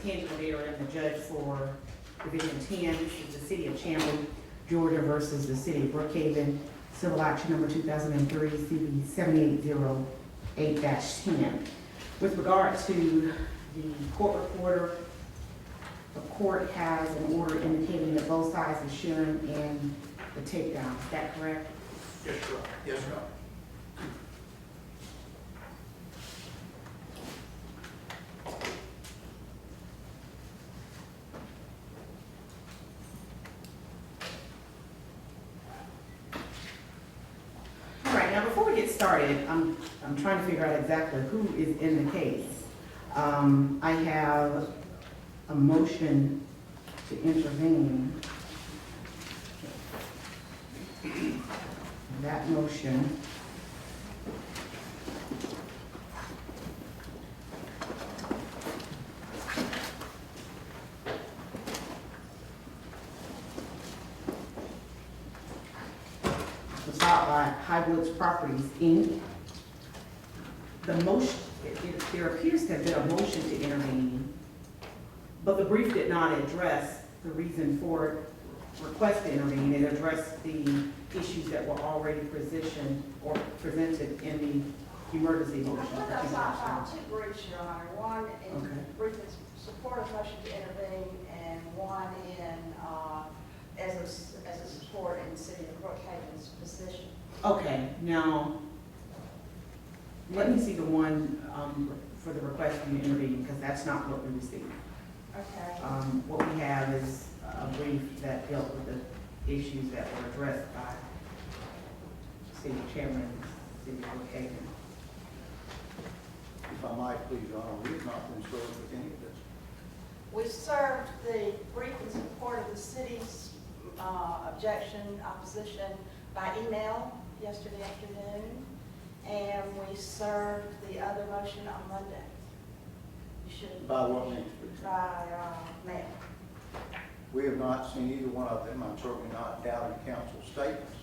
Tangela M, the judge for Division 10. This is the city of Chamblee, Georgia versus the city of Brookhaven, civil action number 2003, CB 7808-10. With regard to the court reporter, the court has an order indicating that both sides are sharing in the takedown. Is that correct? Yes, sir. Yes, sir. All right, now before we get started, I'm trying to figure out exactly who is in the case. I have a motion to intervene. That motion was filed by Highwoods Properties, Inc. The motion, there appears to have been a motion to intervene, but the brief did not address the reason for request to intervene. It addressed the issues that were already positioned or presented in the emergency motion. I filed two briefs, Your Honor. One in brief in support of motion to intervene, and one in as a support in the city of Brookhaven's position. Okay, now let me see the one for the request to intervene, because that's not what we received. Okay. What we have is a brief that dealt with the issues that were addressed by City Chairman, City of Brookhaven. If I might, please, Your Honor, we have not been served with any of this. We served the brief in support of the city's opposition by email yesterday afternoon, and we served the other motion on Monday. You should. By what means? By mail. We have not seen either one of them. I'm certainly not doubting counsel's statements.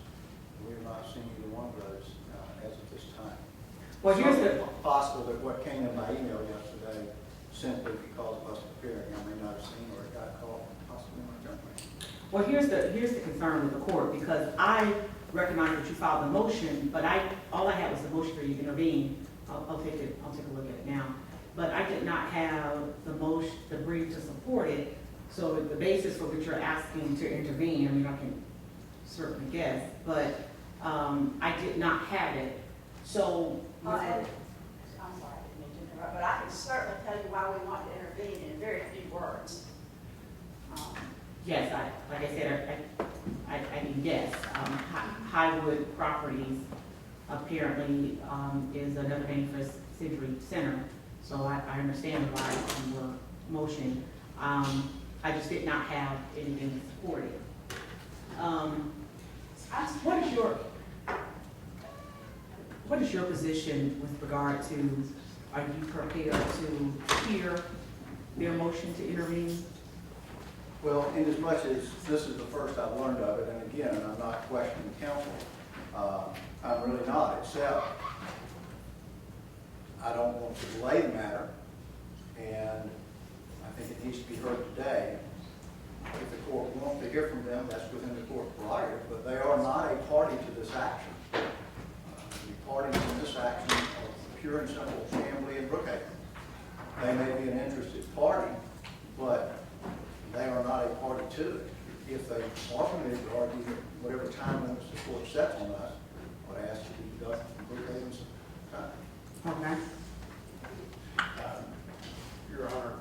We have not seen either one of those as of this time. Well, here's It's the, possible that what came in my email yesterday simply because of us preparing, I may not have seen, or it got caught possibly in my junk mail. well, here's the concern with the court, because I recognize that you filed the motion, but all I had was the motion for you to intervene. I'll take a look at it now. But I did not have the brief to support it. So the basis for which you're asking to intervene, I mean, I can certainly guess, but I did not have it. So. I'm sorry, I didn't mean to interrupt, but I can certainly tell you why we want to intervene in very few words. Yes, like I said, I can guess. Highwood Properties apparently is another name for Century Center. So I understand why you were motioning. I just did not have anything to support it. What is your position with regard to, are you prepared to hear their motion to intervene? Well, in as much as this is the first I've learned of it, and again, I'm not questioning counsel, I'm really not, except I don't want to delay the matter, and I think it needs to be heard today. If the court wants to hear from them, that's within the court prerogative, but they are not a party to this action. The parties in this action are pure and simple Chamblee and Brookhaven. They may be an interested party, but they are not a party to it. If they are permitted to argue whatever time limits the court sets on us, I would ask you to deduct from Brookhaven's time. Okay. Your Honor,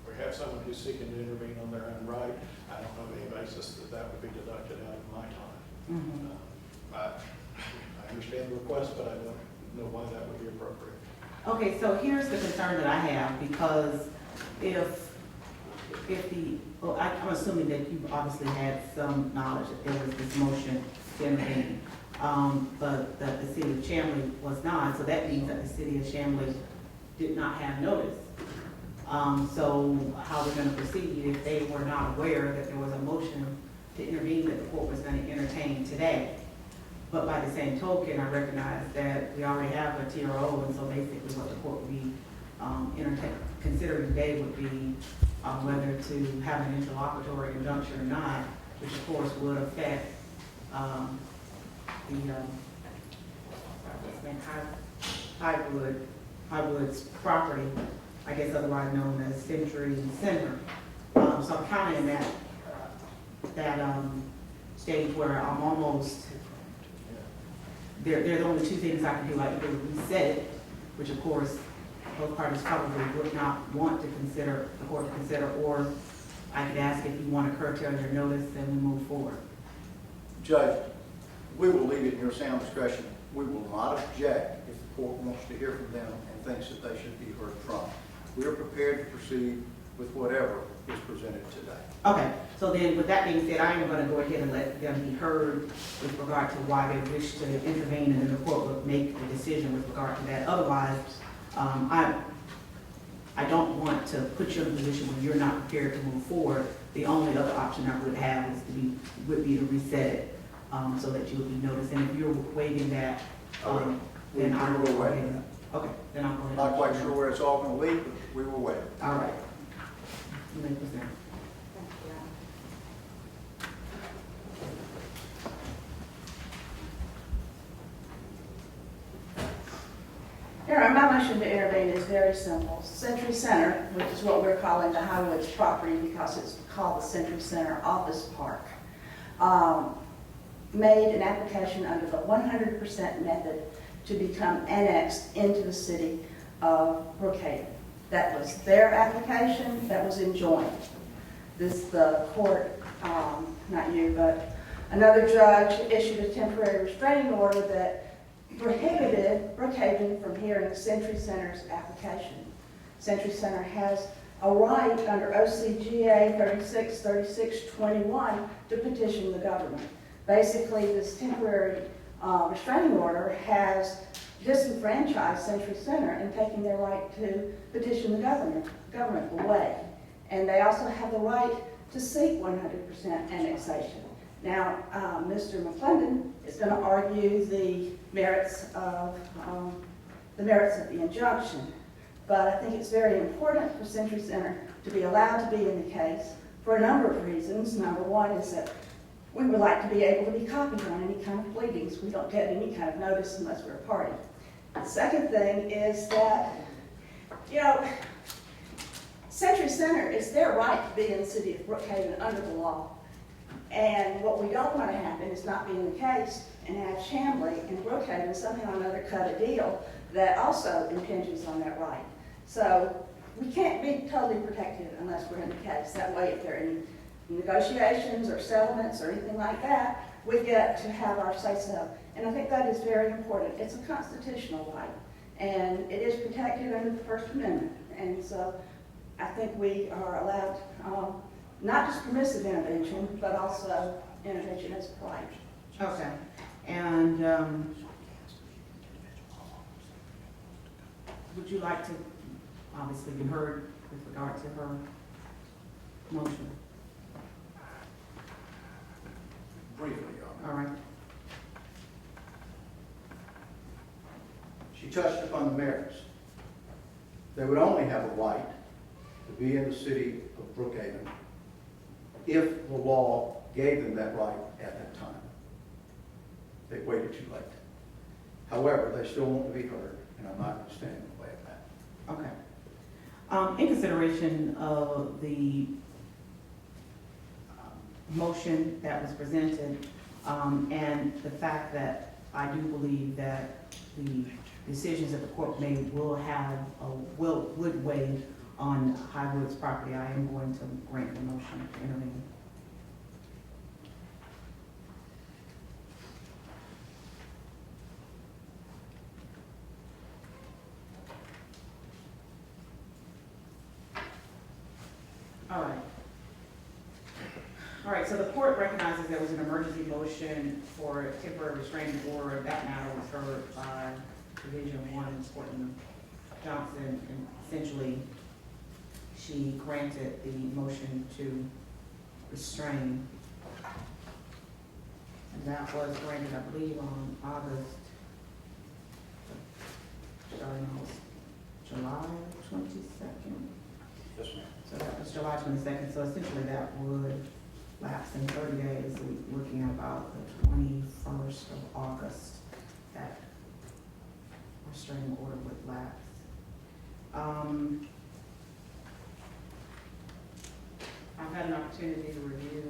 we have someone who's seeking to intervene on their own right. I don't know of any basis that would be deducted out of my time. Mm-hmm. I understand the request, but I don't know why that would be appropriate. Okay, so here's the concern that I have, because I'm assuming that you obviously had some knowledge that there was this motion to intervene, but that the city of Chamblee was not, so that means that the city of Chamblee did not have notice. So how we're going to proceed if they were not aware that there was a motion to intervene that the court was going to entertain today? But by the same token, I recognize that we already have a TRO, and so basically what the court would be consider today would be whether to have an interlocutory injunction or not, which of course would affect Highwood's property, I guess otherwise known as Century Center. So I'm kind of in that stage where I'm almost, there are the only two things I can do. I either reset it, which of course both parties probably would not want to consider, the court to consider, or I could ask if you want to curtail your notice and we move forward. Judge, we will leave it in your sound discretion. We will not object if the court wants to hear from them and thinks that they should be heard from. We are prepared to proceed with whatever is presented today. Okay, so then with that being said, I am going to go ahead and let them be heard with regard to why they wish to intervene, and then the court will make the decision with regard to that. Otherwise, I don't want to put you in a position where you're not prepared to move forward. The only other option I would have is would be to reset it, so that you would be noticed. And if you're waiving that, then I will waive it. Okay, then I'll go ahead. Not quite sure where it's all going to lead, but we will wait. All right. You may proceed. Thank you. Your Honor, my motion to intervene is very simple. Century Center, which is what we're calling the Highwoods property because it's called the Century Center Office Park, made an application under the 100% method to become annexed into the city of Brookhaven. That was their application that was enjoined. The court, not you, but another judge issued a temporary restraining order that prohibited Brookhaven from hearing Century Center's application. Century Center has a right under OCGA 363621 to petition the government. Basically, this temporary restraining order has disenfranchised Century Center in taking their right to petition the government away. And they also have the right to seek 100% annexation. Now, Mr. McClendon is going to argue the merits of the injunction, but I think it's very important for Century Center to be allowed to be in the case for a number of reasons. Number one is that we would like to be able to be copied on any kind of pleadings. We don't get any kind of notice unless we're a party. The second thing is that, Century Center, it's their right to be in the city of Brookhaven under the law. And what we don't want to happen is not be in the case and have Chamblee and Brookhaven somehow or another cut a deal that also impinges on that right. So we can't be totally protected unless we're in the case. That way, if there are any negotiations or settlements or anything like that, we get to have our say-so. And I think that is very important. It's a constitutional right, and it is protected under the First Amendment. And so I think we are allowed not just permissive intervention, but also intervention as a right. Okay. And would you like to obviously be heard with regard to her motion? Briefly, Your Honor. All right. She touched upon the merits. They would only have a right to be in the city of Brookhaven if the law gave them that right at that time. They waited too late. However, they still want to be heard, and I'm not going to stand in the way of that. Okay. In consideration of the motion that was presented, and the fact that I do believe that the decisions that the court made would weigh on Highwood's property, I am going to grant the motion to intervene. All right, so the court recognizes there was an emergency motion for a temporary restraining order. That matter was heard by Division 1, Courtney Johnson, and essentially she granted the motion to restrain. And that was granted, I believe, on August, starting on July 22nd. Yes, ma'am. So that was July 22nd, so essentially that would lapse in 30 days, so we're looking at about the 21st of August that restraining order would lapse. I've had an opportunity to review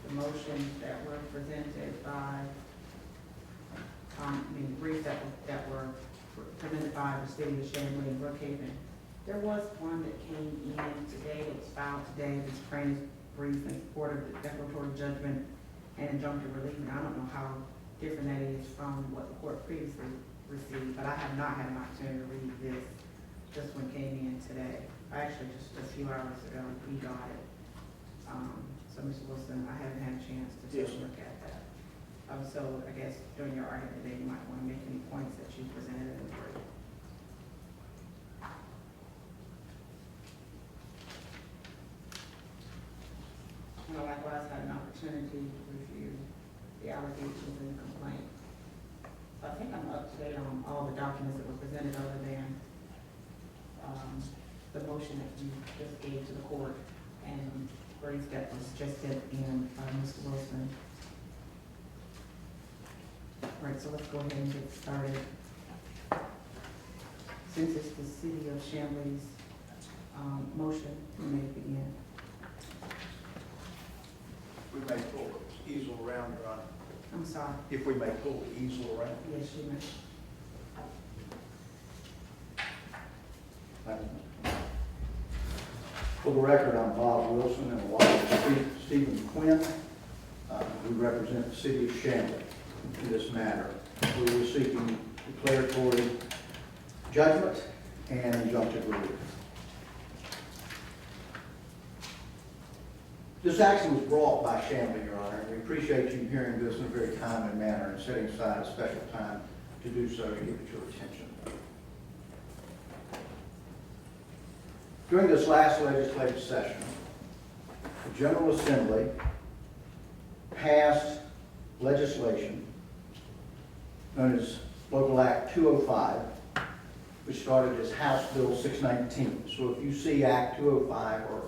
the motions that were presented by, briefs that were presented by the city of Chamblee and Brookhaven. There was one that came in today, that was filed today, this Crane's brief in support of the declaratory judgment and injunctive relief, and I don't know how different that is from what the court previously received, but I have not had an opportunity to read this. This one came in today. Actually, just a few hours ago, we got it. So, Mr. Wilson, I haven't had a chance to take a look at that. So I guess during your argument today, you might want to make any points that you presented in the brief. And I likewise had an opportunity to review the allegations in the complaint. So I think I'm up to date on all the documents that were presented other than the motion that you just gave to the court and brief that was just sent in by Mr. Wilson. All right, so let's go ahead and get started. Since it's the city of Chamblee's motion, we may begin. We may pull the easel around, Your Honor. I'm sorry. If we may pull the easel around. Yes, you may. Thank you. For the record, I'm Bob Wilson, and along with Stephen Quinn, we represent the city of Chamblee in this matter. We were seeking declaratory judgment and injunctive relief. This action was brought by Chamblee, Your Honor, and we appreciate you hearing this in a very timely manner and setting aside a special time to do so to give it your attention. During this last legislative session, the General Assembly passed legislation known as Local Act 205, which started as House Bill 619. So if you see Act 205 or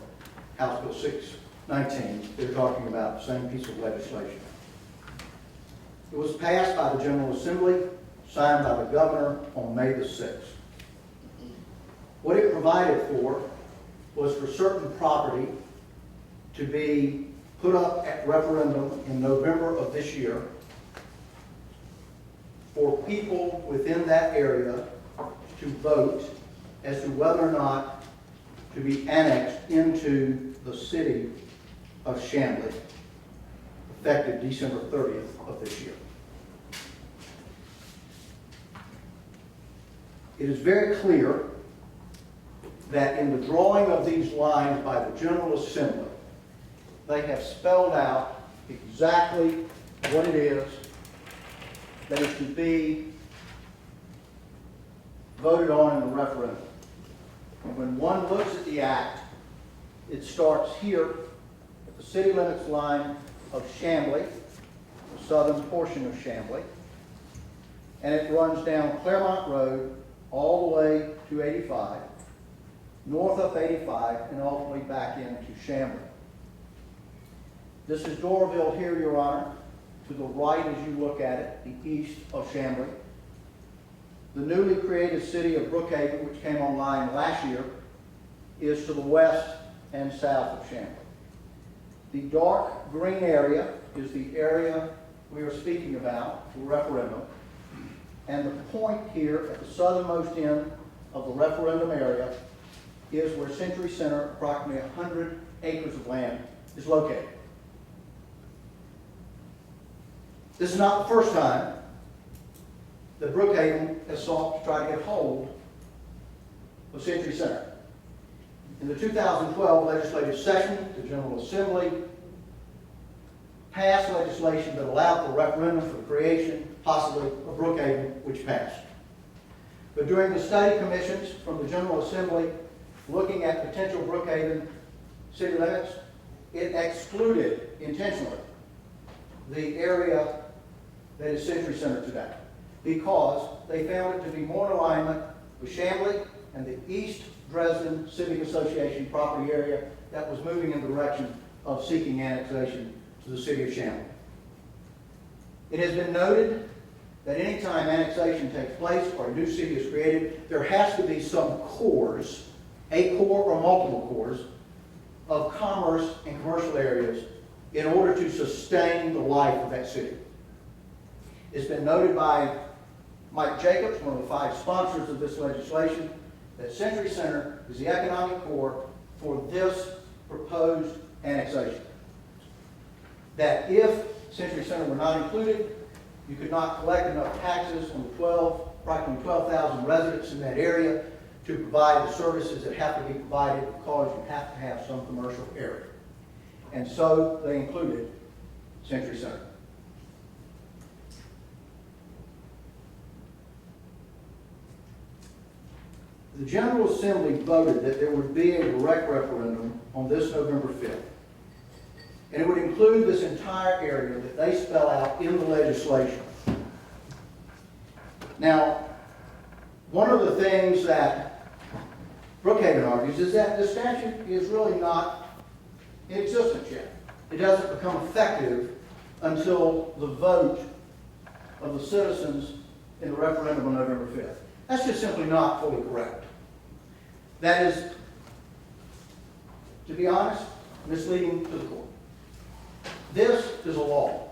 House Bill 619, they're talking about the same piece of legislation. It was passed by the General Assembly, signed by the governor on May the 6th. What it provided for was for certain property to be put up at referendum in November of this year for people within that area to vote as to whether or not to be annexed into the city of Chamblee, effective December 30th of this year. It is very clear that in the drawing of these lines by the General Assembly, they have spelled out exactly what it is that is to be voted on in the referendum. And when one looks at the act, it starts here at the city limits line of Chamblee, the southern portion of Chamblee, and it runs down Claremont Road all the way to 85, north of 85, and ultimately back into Chamblee. This is Doraville here, Your Honor, to the right as you look at it, the east of Chamblee. The newly created city of Brookhaven, which came online last year, is to the west and south of Chamblee. The dark green area is the area we are speaking about, the referendum. And the point here at the southernmost end of the referendum area is where Century Center, approximately 100 acres of land, is located. This is not the first time that Brookhaven has sought to try to get hold of Century Center. In the 2012 legislative session, the General Assembly passed legislation that allowed for referendum for the creation, possibly, of Brookhaven, which passed. But during the study commissions from the General Assembly looking at potential Brookhaven city limits, it excluded intentionally the area that is Century Center today, because they found it to be more in alignment with Chamblee and the east Dresden Civic Association property area that was moving in the direction of seeking annexation to the city of Chamblee. It has been noted that any time annexation takes place or a new city is created, there has to be some cores, a core or multiple cores, of commerce and commercial areas in order to sustain the life of that city. It's been noted by Mike Jacobs, one of the 5 sponsors of this legislation, that Century Center is the economic core for this proposed annexation. That if Century Center were not included, you could not collect enough taxes on the approximately 12,000 residents in that area to provide the services that have to be provided because you have to have some commercial area. And so they included Century Center. The General Assembly voted that there would be a direct referendum on this November 5th. And it would include this entire area that they spell out in the legislation. Now, one of the things that Brookhaven argues is that the statute is really not in existence yet. It doesn't become effective until the vote of the citizens in the referendum on November 5th. That's just simply not fully correct. That is, to be honest, misleading to the court. This is a law.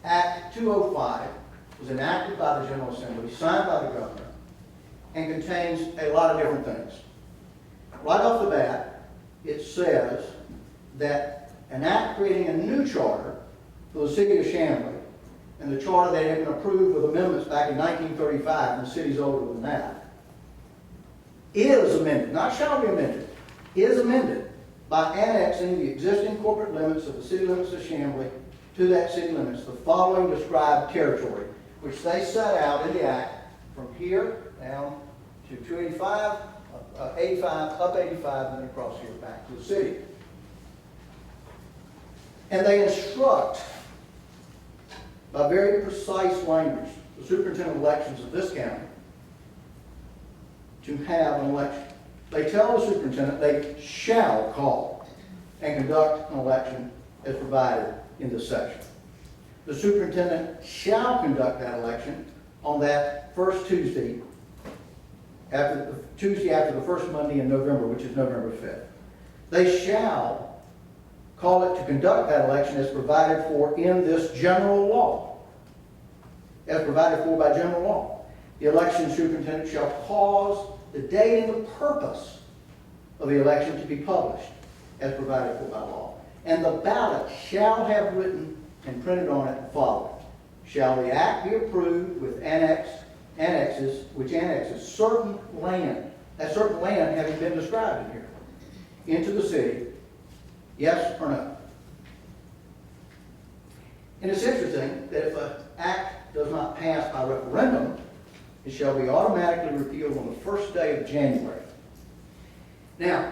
Act 205 was enacted by the General Assembly, signed by the governor, and contains a lot of different things. Right off the bat, it says that an act creating a new charter for the city of Chamblee, and the charter that had been approved with amendments back in 1935, and the city's older than that, is amended, not shall be amended, is amended by annexing the existing corporate limits of the city limits of Chamblee to that city limits, the following described territory, which they set out in the act from here down to 285, 85, up 85, and then across here back to the city. And they instruct, by very precise language, the superintendent of elections of this county to have an election. They tell the superintendent they shall call and conduct an election as provided in this section. The superintendent shall conduct that election on that first Tuesday after the first Monday in November, which is November 5th. They shall call it to conduct that election as provided for in this general law. As provided for by general law. The election superintendent shall cause the date and the purpose of the election to be published as provided for by law. And the ballot shall have written and printed on it the following. Shall the act be approved with annexes, which annexes certain land, that certain land having been described in here, into the city, yes or no? And it's interesting that if an act does not pass by referendum, it shall be automatically repealed on the first day of January. Now,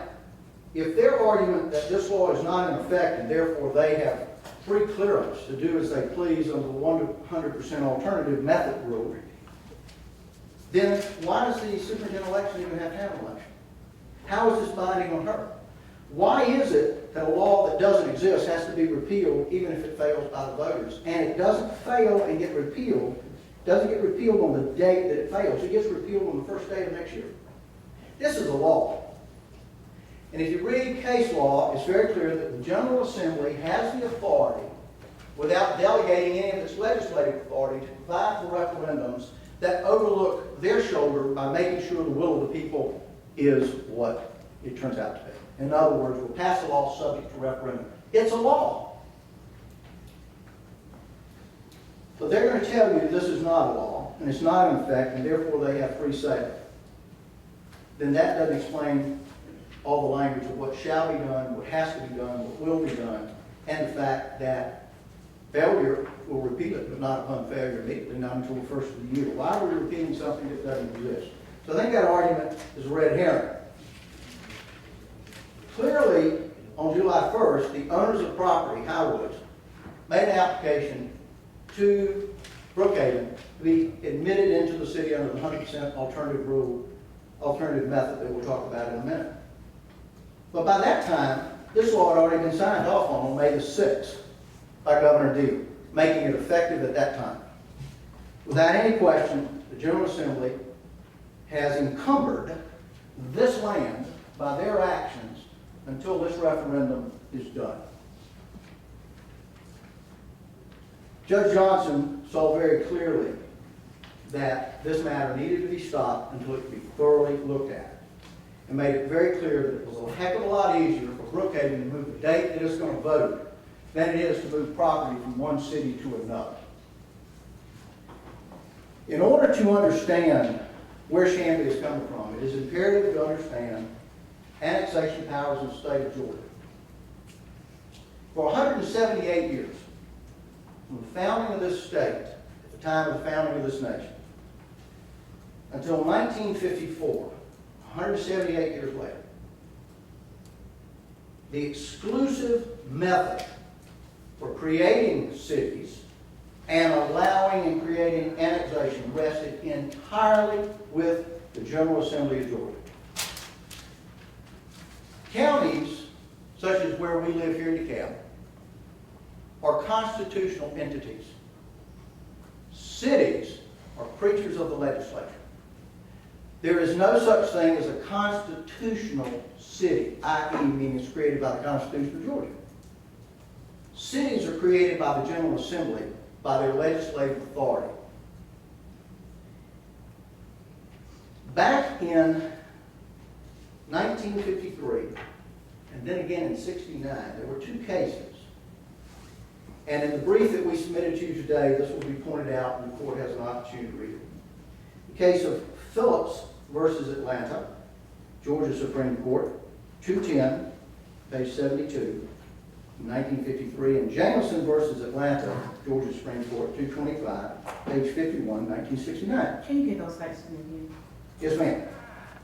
if their argument that this law is not in effect and therefore they have free clearance to do as they please under the 100% alternative method rule, then why does the superintendent election even have to have an election? How is this binding on her? Why is it that a law that doesn't exist has to be repealed even if it fails by the voters? And it doesn't fail and get repealed, doesn't get repealed on the date that it fails. It gets repealed on the first day of next year. This is a law. And if you read case law, it's very clear that the General Assembly has the authority, without delegating any of its legislative authority, to provide for referendums that overlook their shoulder by making sure the will of the people is what it turns out to be. In other words, we'll pass a law subject to referendum. It's a law. But they're going to tell you this is not a law, and it's not in effect, and therefore they have free say. Then that doesn't explain all the language of what shall be done, what has to be done, what will be done, and the fact that failure will repeal it, but not upon failure immediately, not until the first of the year. Why are we repealing something that doesn't exist? So I think that argument is a red herring. Clearly, on July 1st, the owners of property, Highwoods, made an application to Brookhaven to be admitted into the city under the 100% alternative rule alternative method that we'll talk about in a minute. But by that time, this law had already been signed off on May the 6th by Governor Deal, making it effective at that time. Without any question, the General Assembly has encumbered this land by their actions until this referendum is done. Judge Johnson saw very clearly that this matter needed to be stopped until it could be thoroughly looked at, and made it very clear that it was a heck of a lot easier for Brookhaven to move the date that it's going to vote than it is to move property from one city to another. In order to understand where Chamblee is coming from, it is imperative to understand annexation powers in the state of Georgia. For 178 years, from the founding of this state, at the time of the founding of this nation, until 1954, 178 years later, the exclusive method for creating cities and allowing and creating annexation rested entirely with the General Assembly of Georgia. Counties, such as where we live here in DeKalb, are constitutional entities. Cities are creatures of the legislature. There is no such thing as a constitutional city, i.e. meaning it's created by the Constitution of Georgia. Cities are created by the General Assembly, by their legislative authority. Back in 1953, and then again in 69, there were two cases. And in the brief that we submitted to you today, this will be pointed out and the court has an opportunity to read it. The case of Phillips versus Atlanta, Georgia Supreme Court, 210, page 72, 1953, and Jameson versus Atlanta, Georgia Supreme Court, 225, page 51, 1969. Can you get those sites to me again? Yes, ma'am.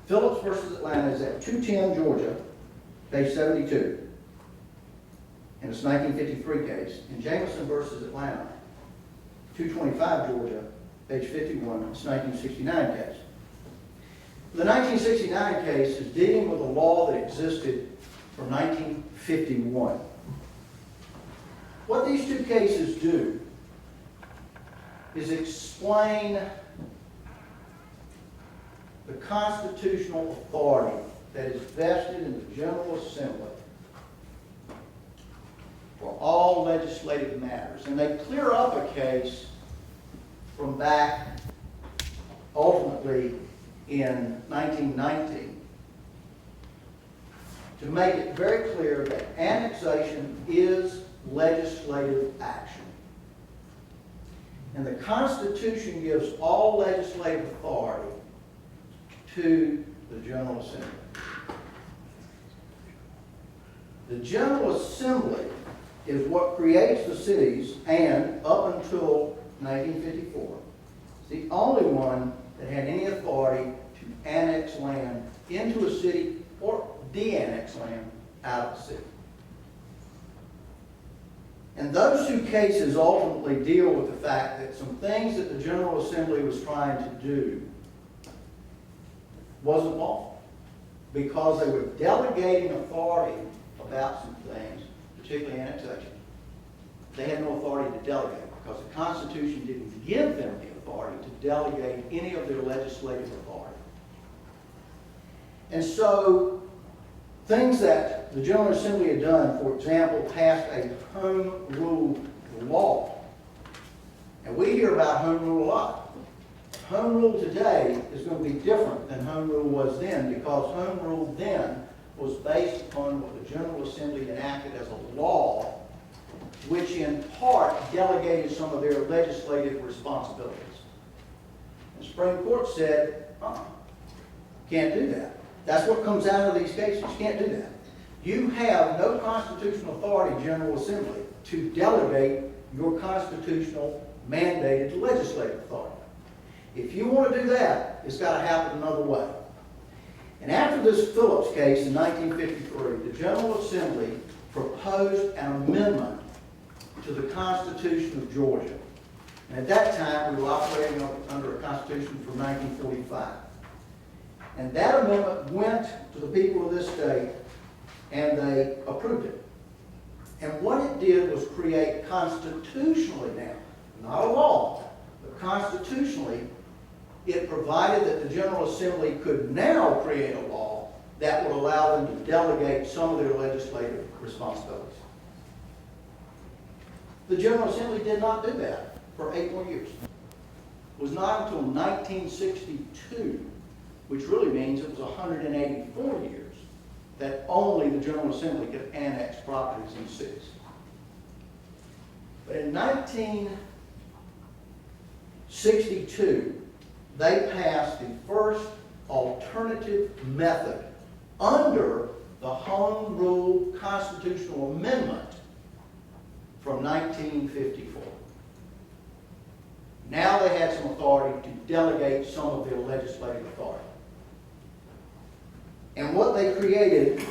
Phillips versus Atlanta is at 210, Georgia, page 72. And it's a 1953 case. And Jameson versus Atlanta, 225, Georgia, page 51, it's a 1969 case. The 1969 case is dealing with a law that existed from 1951. What these two cases do is explain the constitutional authority that is vested in the General Assembly for all legislative matters. And they clear up a case from back ultimately in 1919 to make it very clear that annexation is legislative action. And the Constitution gives all legislative authority to the General Assembly. The General Assembly is what creates the cities, and up until 1954, it's the only one that had any authority to annex land into a city or de-annex land out of the city. And those two cases ultimately deal with the fact that some things that the General Assembly was trying to do wasn't lawful, because they were delegating authority about some things, particularly annexation. They had no authority to delegate because the Constitution didn't give them the authority to delegate any of their legislative authority. And so things that the General Assembly had done, for example, passed a home rule law. And we hear about home rule a lot. Home rule today is going to be different than home rule was then, because home rule then was based upon what the General Assembly enacted as a law, which in part delegated some of their legislative responsibilities. The Supreme Court said, can't do that. That's what comes out of these cases. You can't do that. You have no constitutional authority, General Assembly, to delegate your constitutional mandated legislative authority. If you want to do that, it's got to happen another way. And after this Phillips case in 1953, the General Assembly proposed an amendment to the Constitution of Georgia. And at that time, we were operating under a Constitution from 1945. And that amendment went to the people of this state, and they approved it. And what it did was create constitutionally now, not a law, but constitutionally, it provided that the General Assembly could now create a law that would allow them to delegate some of their legislative responsibilities. The General Assembly did not do that for 8 more years. It was not until 1962, which really means it was 184 years, that only the General Assembly could annex properties in cities. But in 1962, they passed the first alternative method under the Home Rule Constitutional Amendment from 1954. Now they had some authority to delegate some of their legislative authority. And what they created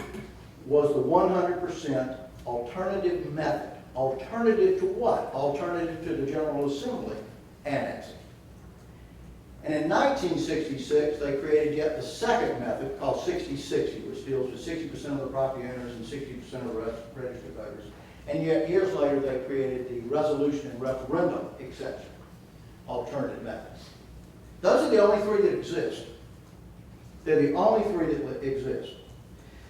was the 100% alternative method. Alternative to what? Alternative to the General Assembly annexing. And in 1966, they created yet the second method called 60-60, which deals with 60% of the property owners and 60% of the registered voters. And yet years later, they created the resolution and referendum exception, alternative methods. Those are the only three that exist. They're the only three that exist.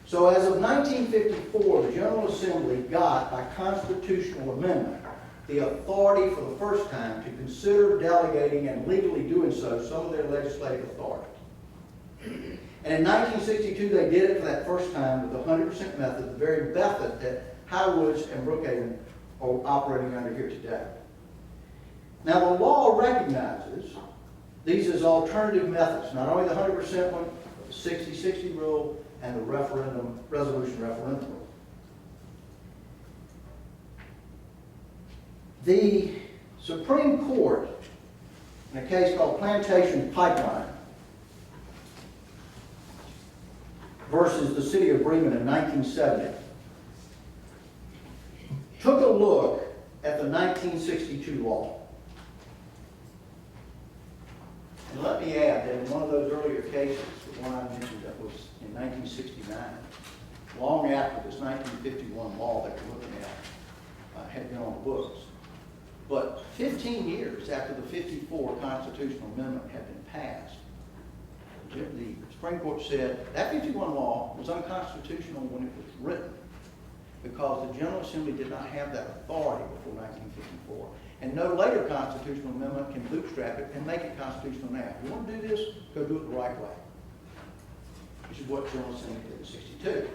So as of 1954, the General Assembly got, by constitutional amendment, the authority for the first time to consider delegating and legally doing so some of their legislative authority. And in 1962, they did it for that first time with the 100% method, the very method that Howoods and Brookhaven are operating under here today. Now, the law recognizes these as alternative methods, not only the 100% one, but the 60-60 rule and the resolution referendum rule. The Supreme Court, in a case called Plantation Pipeline versus the city of Bremen in 1970, took a look at the 1962 law. And let me add that in one of those earlier cases, the one I mentioned that was in 1969, long after this 1951 law that we're looking at had been on the books, but 15 years after the 54 constitutional amendment had been passed, the Supreme Court said that 51 law was unconstitutional when it was written because the General Assembly did not have that authority before 1954. And no later constitutional amendment can bootstrap it and make it constitutional now. If you want to do this, go do it the right way, which is what the General Assembly did in 62.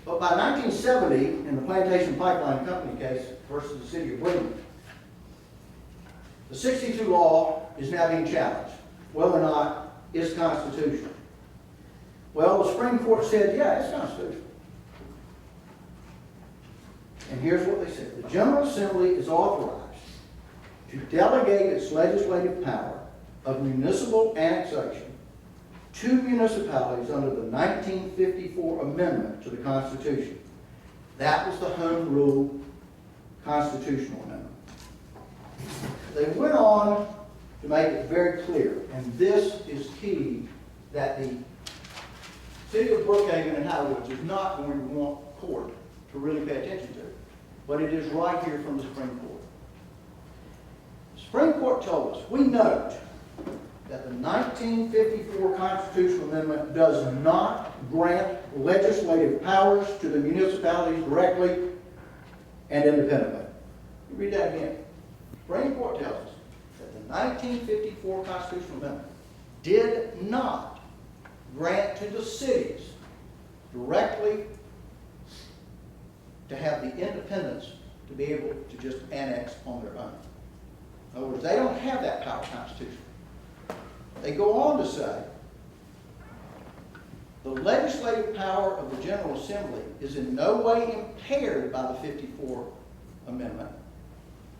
But by 1970, in the Plantation Pipeline Company case versus the city of Bremen, the 62 law is now being challenged, whether or not it's constitutional. Well, the Supreme Court said, yeah, it's constitutional. And here's what they said. The General Assembly is authorized to delegate its legislative power of municipal annexation to municipalities under the 1954 amendment to the Constitution. That was the Home Rule Constitutional Amendment. They went on to make it very clear, and this is key, that the city of Brookhaven and Howoods is not going to want court to really pay attention to, but it is right here from the Supreme Court. The Supreme Court told us, we note that the 1954 Constitutional Amendment does not grant legislative powers to the municipalities directly and independently. You read that again. The Supreme Court tells us that the 1954 Constitutional Amendment did not grant to the cities directly to have the independence to be able to just annex on their own. In other words, they don't have that power constitutionally. They go on to say, the legislative power of the General Assembly is in no way impaired by the 54 Amendment,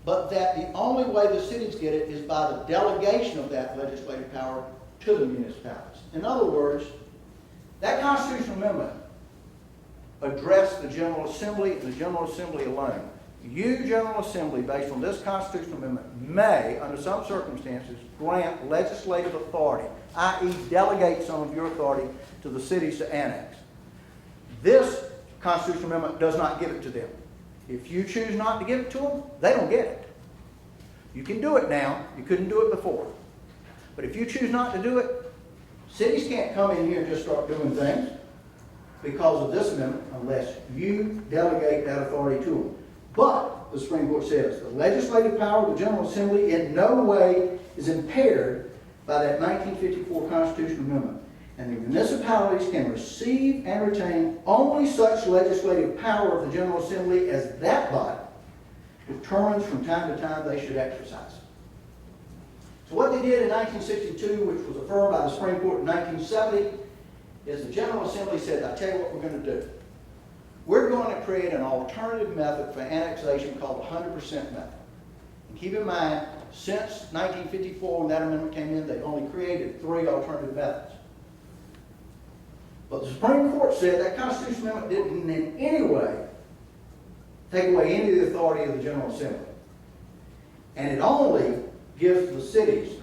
but that the only way the cities get it is by the delegation of that legislative power to the municipalities. In other words, that constitutional amendment addressed the General Assembly and the General Assembly alone. You, General Assembly, based on this constitutional amendment, may, under some circumstances, grant legislative authority, i.e. delegate some of your authority to the cities to annex. This constitutional amendment does not give it to them. If you choose not to give it to them, they don't get it. You can do it now. You couldn't do it before. But if you choose not to do it, cities can't come in here and just start doing things because of this amendment unless you delegate that authority to them. But, the Supreme Court says, the legislative power of the General Assembly in no way is impaired by that 1954 constitutional amendment. And the municipalities can receive and retain only such legislative power of the General Assembly as that body determines from time to time they should exercise. So what they did in 1962, which was affirmed by the Supreme Court in 1970, is the General Assembly said, I tell you what we're going to do. We're going to create an alternative method for annexation called the 100% method. And keep in mind, since 1954, when that amendment came in, they've only created 3 alternative methods. But the Supreme Court said that constitutional amendment didn't in any way take away any of the authority of the General Assembly. And it only gives the cities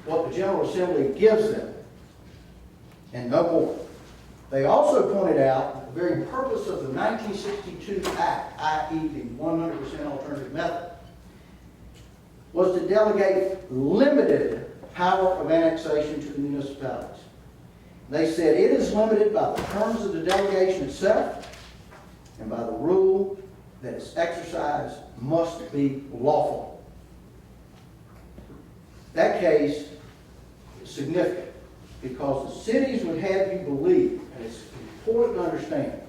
what the General Assembly gives them, and no more. They also pointed out the very purpose of the 1962 Act, i.e. the 100% alternative method, was to delegate limited power of annexation to the municipalities. They said it is limited by the terms of the delegation itself and by the rule that its exercise must be lawful. That case is significant because the cities would have you believe, and it's important to understand,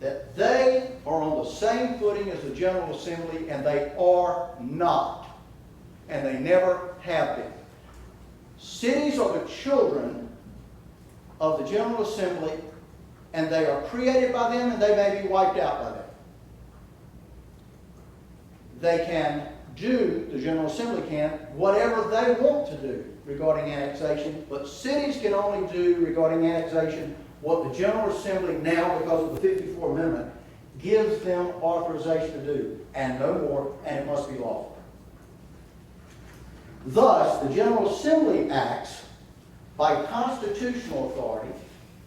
that they are on the same footing as the General Assembly, and they are not. And they never have been. Cities are the children of the General Assembly, and they are created by them, and they may be wiped out by them. They can do, the General Assembly can, whatever they want to do regarding annexation, but cities can only do regarding annexation what the General Assembly now, because of the 54 Amendment, gives them authorization to do, and no more, and it must be lawful. Thus, the General Assembly acts by constitutional authority,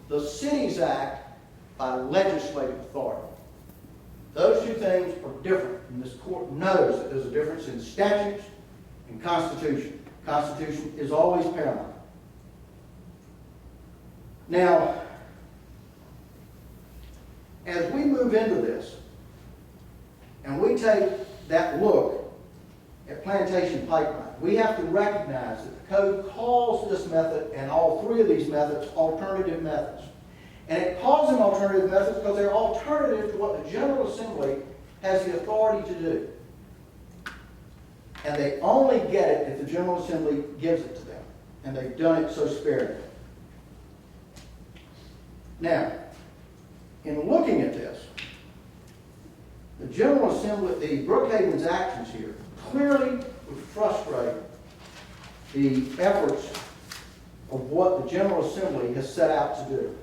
the cities act by legislative authority. Those two things are different, and this court knows that there's a difference in statutes and Constitution. Constitution is always paramount. Now, as we move into this, and we take that look at plantation pipeline, we have to recognize that the code calls this method and all 3 of these methods alternative methods. And it calls them alternative methods because they're alternative to what the General Assembly has the authority to do. And they only get it if the General Assembly gives it to them. And they've done it so sparingly. Now, in looking at this, the General Assembly, the Brookhaven's actions here clearly would frustrate the efforts of what the General Assembly has set out to do.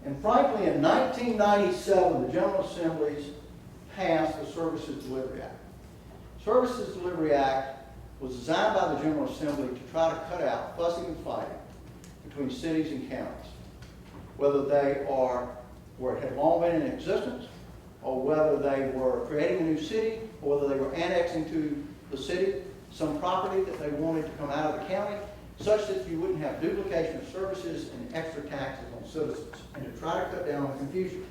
And frankly, in 1997, the General Assembly passed the Services Delivery Act. Services Delivery Act was designed by the General Assembly to try to cut out fussing and fighting between cities and counties, whether they are where it had long been in existence, or whether they were creating a new city, or whether they were annexing to the city some property that they wanted to come out of the county, such that you wouldn't have duplication of services and extra taxes on citizens, and to try to cut down on confusion.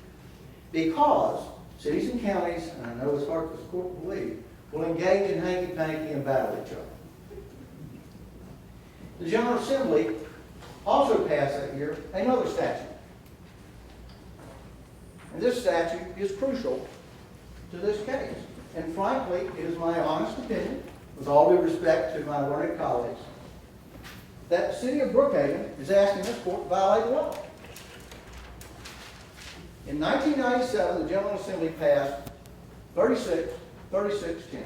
Because cities and counties, and I know it's hard for the court to believe, will engage in hanky-panky and battle each other. The General Assembly also passed that year another statute. And this statute is crucial to this case. And frankly, it is my honest opinion, with all due respect to my learned colleagues, that the city of Brookhaven is asking this court to violate the law. In 1997, the General Assembly passed 3610.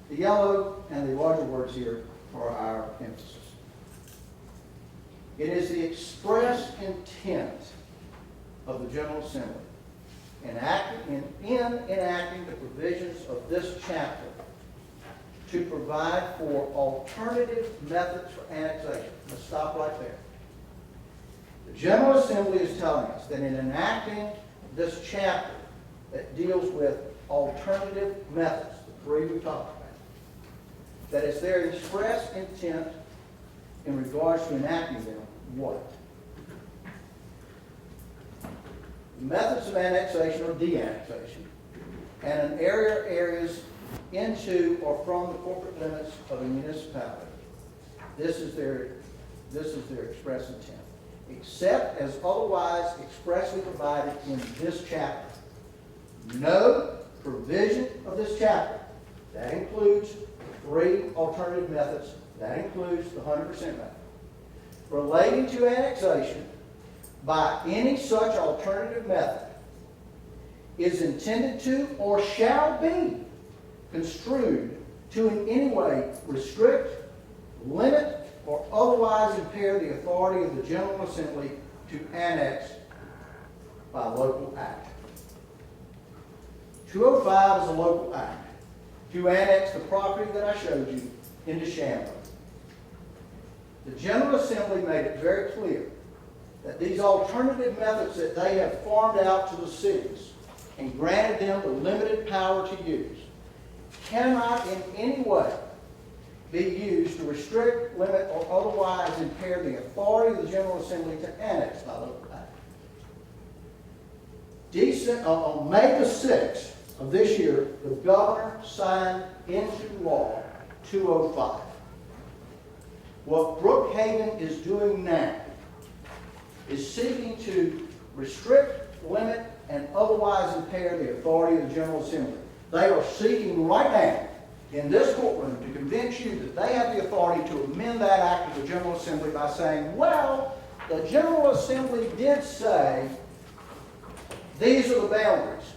The yellow and the larger words here are our emphasis. It is the express intent of the General Assembly enacting the provisions of this chapter to provide for alternative methods for annexation. Let's stop right there. The General Assembly is telling us that in enacting this chapter that deals with alternative methods, the three we talked about, that it's their express intent in regards to enacting them, what? Methods of annexation or de-annexation, and an areas into or from the corporate limits of a municipality. This is their express intent. Except as otherwise expressly provided in this chapter. No provision of this chapter, that includes three alternative methods, that includes the 100% method, relating to annexation by any such alternative method is intended to or shall be construed to in any way restrict, limit, or otherwise impair the authority of the General Assembly to annex by local act. 205 is a local act to annex the property that I showed you into Chamblee. The General Assembly made it very clear that these alternative methods that they have farmed out to the cities and granted them the limited power to use cannot in any way be used to restrict, limit, or otherwise impair the authority of the General Assembly to annex by local act. On May the 6th of this year, the governor signed into law 205. What Brookhaven is doing now is seeking to restrict, limit, and otherwise impair the authority of the General Assembly. They are seeking right now in this courtroom to convince you that they have the authority to amend that act of the General Assembly by saying, well, the General Assembly did say these are the boundaries,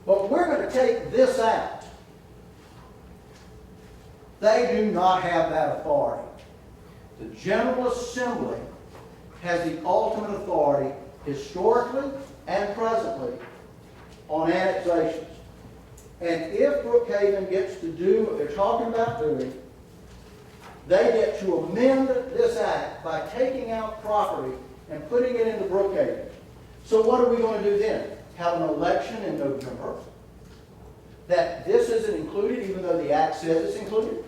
but we're going to take this out. They do not have that authority. The General Assembly has the ultimate authority historically and presently on annexations. And if Brookhaven gets to do what they're talking about doing, they get to amend this act by taking out property and putting it into Brookhaven. So what are we going to do then? Have an election in November that this isn't included even though the act says it's included?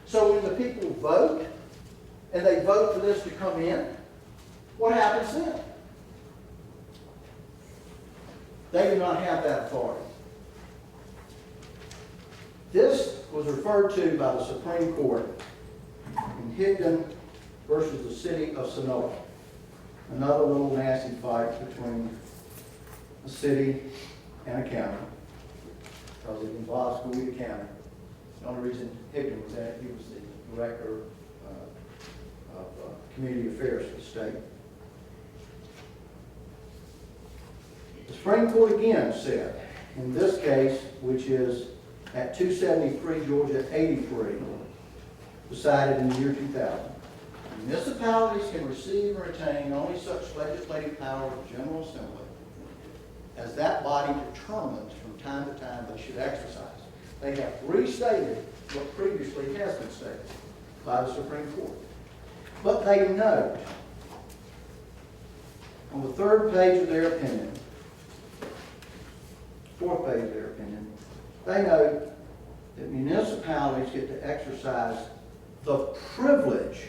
So when the people vote, and they vote for this to come in, what happens then? They do not have that authority. This was referred to by the Supreme Court in Higdon versus the city of Sonoma. Another little nasty fight between a city and a county, because it involves Coweta County. The only reason Higdon was at it, he was the director of community affairs for the state. The Supreme Court again said, in this case, which is at 273 Georgia 83, decided in the year 2000, municipalities can receive or retain only such legislative power of the General Assembly as that body determines from time to time they should exercise. They have restated what previously has been stated by the Supreme Court. But they note on the third page of their opinion, fourth page of their opinion, they note that municipalities get to exercise the privilege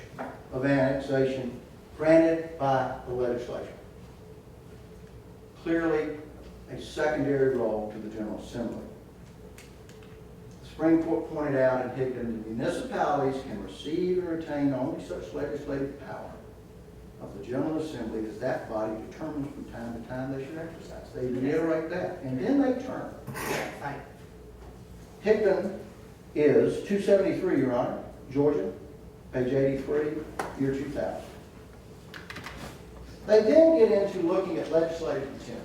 of annexation granted by the legislature. Clearly a secondary role to the General Assembly. The Supreme Court pointed out in Higdon that municipalities can receive and retain only such legislative power of the General Assembly as that body determines from time to time they should exercise. They reiterate that, and then they turn. Higdon is 273, Your Honor, Georgia, page 83, year 2000. They then get into looking at legislative intent.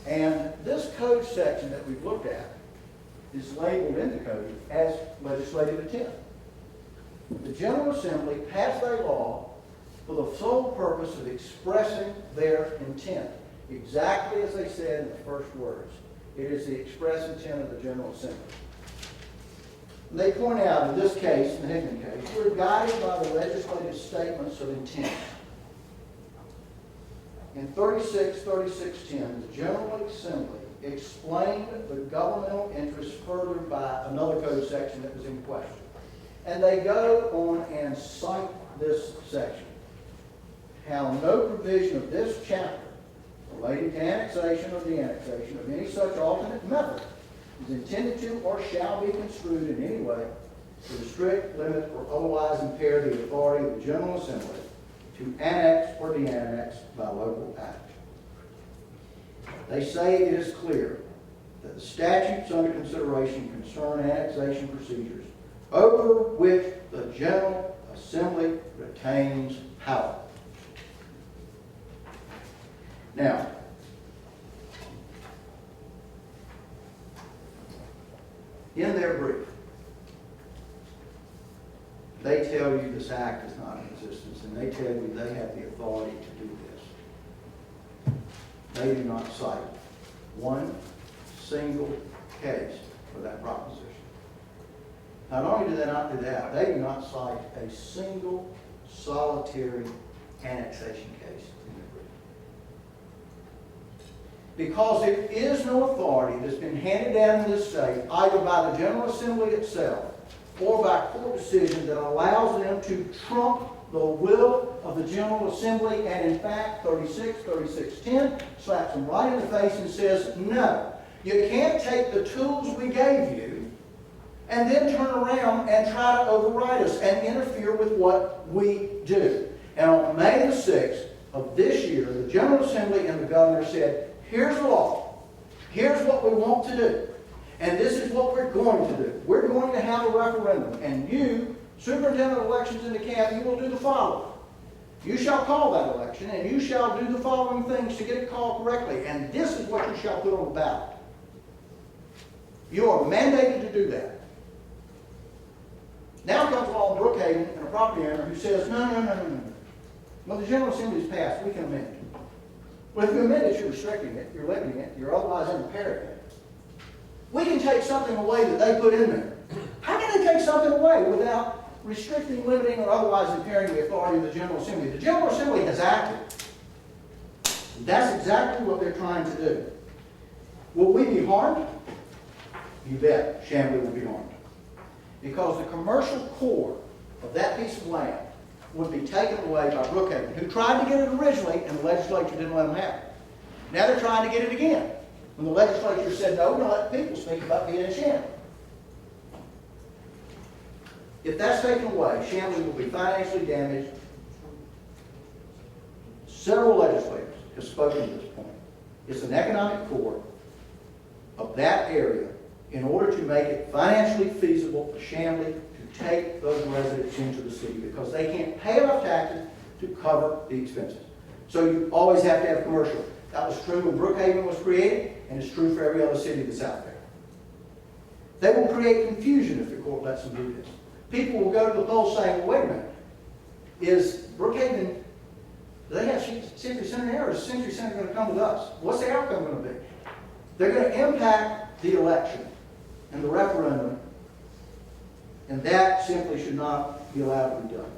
And this code section that we've looked at is labeled in the code as legislative intent. The General Assembly passed a law for the sole purpose of expressing their intent, exactly as they said in the first words. It is the express intent of the General Assembly. And they point out in this case, in the Hickman case, we're guided by the legislative statements of intent. In 36:3610, the General Assembly explained the governmental interest further by another code section that was in question. And they go on and cite this section. How no provision of this chapter relating to annexation or the annexation of any such alternate method is intended to or shall be construed in any way to restrict, limit, or otherwise impair the authority of the General Assembly to annex or de-annex by local act. They say it is clear that the statutes under consideration concern annexation procedures over which the General Assembly retains power. Now, in their brief, they tell you this act is not in existence, and they tell you they have the authority to do this. They do not cite one single case for that proposition. Not only do they not do that, they do not cite a single solitary annexation case in their brief. Because there is no authority that's been handed down in this state, either by the General Assembly itself or by court decision, that allows them to trump the will of the General Assembly, and in fact, 36:3610 slaps them right in the face and says, no, you can't take the tools we gave you and then turn around and try to override us and interfere with what we do. And on May the 6th of this year, the General Assembly and the governor said, here's the law. Here's what we want to do. And this is what we're going to do. We're going to have a referendum. And you, Superintendent of Elections in DeKalb, you will do the following. You shall call that election, and you shall do the following things to get it called correctly. And this is what you shall put on the ballot. You are mandated to do that. Now comes along Brookhaven and a property owner who says, no. Well, the General Assembly's passed, we can amend it. Well, if you amend it, you're restricting it, you're limiting it, you're otherwise impairing it. We can take something away that they put in there. How can they take something away without restricting, limiting, or otherwise impairing the authority of the General Assembly? The General Assembly has acted. That's exactly what they're trying to do. Will we be harmed? You bet, Chamblee will be harmed. Because the commercial core of that piece of land would be taken away by Brookhaven, who tried to get it originally, and the legislature didn't let them have it. Now they're trying to get it again, when the legislature said, no, we're going to let the people speak about being in Chamblee. If that's taken away, Chamblee will be financially damaged. Several legislators have spoken to this point. It's an economic core of that area in order to make it financially feasible for Chamblee to take those residents into the city, because they can't pay enough taxes to cover the expenses. So you always have to have commercial. That was true when Brookhaven was created, and it's true for every other city that's out there. They will create confusion if the court lets them do this. People will go to the poll saying, well, wait a minute, is Brookhaven, do they have Century Center there, or is Century Center going to come with us? What's the outcome going to be? They're going to impact the election and the referendum, and that simply should not be allowed to be done.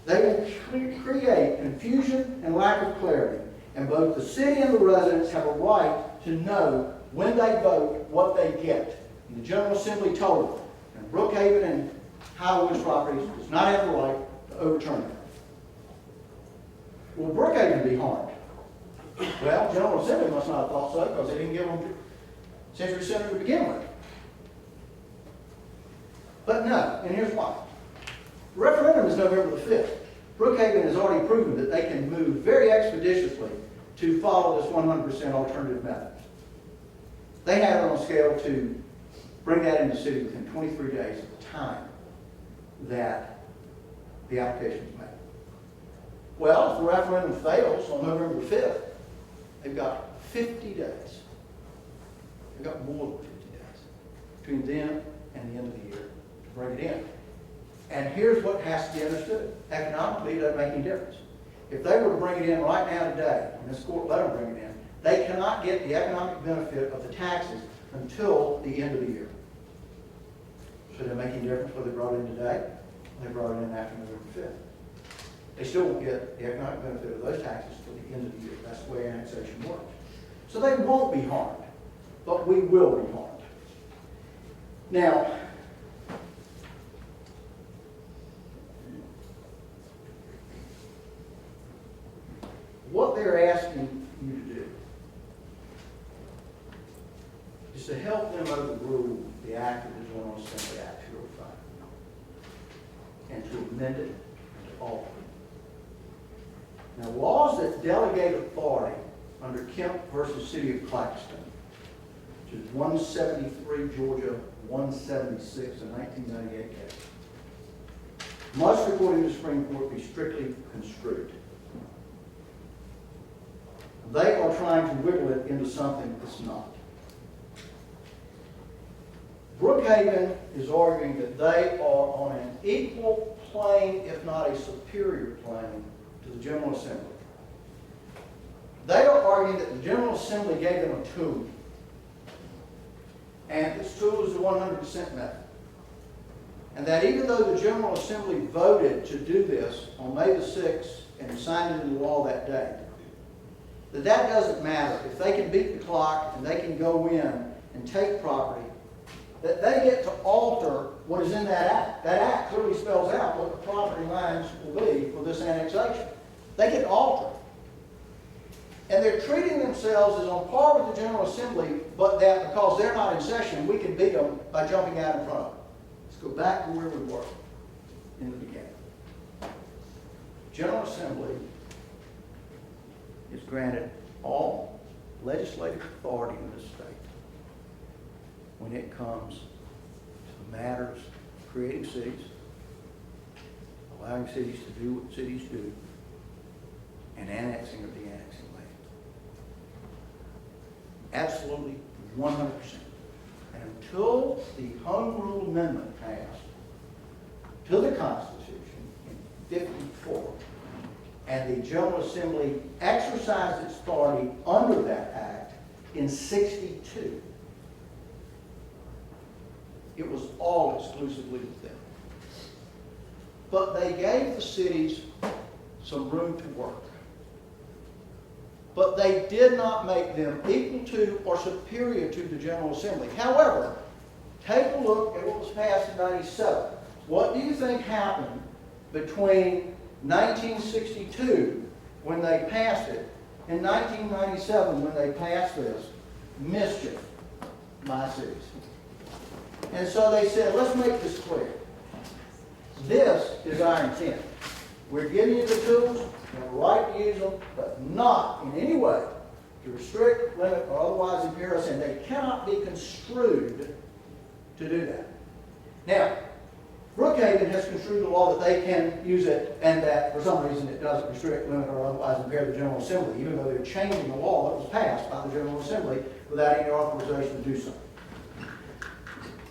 They will create confusion and lack of clarity, and both the city and the residents have a right to know when they vote what they get. And the General Assembly told them, and Brookhaven and Highwoods Properties does not have the right to overturn it. Will Brookhaven be harmed? Well, General Assembly must not have thought so, because they didn't give them Century Center to begin with. But no, and here's why. The referendum is November the 5th. Brookhaven has already proven that they can move very expeditiously to follow this 100% alternative method. They have it on scale to bring that into the city within 23 days of the time that the application is made. Well, if the referendum fails on November the 5th, they've got 50 days. They've got more than 50 days between then and the end of the year to bring it in. And here's what has to be understood. Economically, it doesn't make any difference. if they were to bring it in right now today, and this court let them bring it in, they cannot get the economic benefit of the taxes until the end of the year. Should it make any difference whether they brought it in today or they brought it in after November 5th? They still won't get the economic benefit of those taxes until the end of the year. That's the way annexation works. So they won't be harmed, but we will be harmed. Now, what they're asking you to do is to help them overrule the Act of the General Assembly Act 205 and to amend it and to alter it. Now, laws that delegate authority under Kemp versus City of Claxton, which is 173 Georgia 176, a 1998 case, must, according to the Supreme Court, be strictly construed. They are trying to wiggle it into something it's not. Brookhaven is arguing that they are on an equal plane, if not a superior plane, to the General Assembly. They are arguing that the General Assembly gave them a tool, and this tool is the 100% method. And that even though the General Assembly voted to do this on May the 6th and signed it into law that day, that doesn't matter. If they can beat the clock and they can go in and take property, that they get to alter what is in that act. That act clearly spells out what the property lines will be for this annexation. They can alter. And they're treating themselves as on par with the General Assembly, but that because they're not in session, we can beat them by jumping out in front of them. Let's go back to where we were in the beginning. General Assembly is granted all legislative authority in this state when it comes to the matters of creating cities, allowing cities to do what cities do, and annexing or de-annexing land. Absolutely 100%. And until the Home Rule Amendment passed to the Constitution in 54, and the General Assembly exercised its authority under that act in 62, it was all exclusively with them. But they gave the cities some room to work. But they did not make them equal to or superior to the General Assembly. However, take a look at what was passed in 97. What do you think happened between 1962, when they passed it, and 1997, when they passed this? Mischief, my cities. And so they said, let's make this clear. This is our intent. We're giving you the tools, you have a right to use them, but not in any way to restrict, limit, or otherwise impair us, and they cannot be construed to do that. Now, Brookhaven has construed the law that they can use it, and that for some reason it doesn't restrict, limit, or otherwise impair the General Assembly, even though they're changing the law that was passed by the General Assembly without any authorization to do so.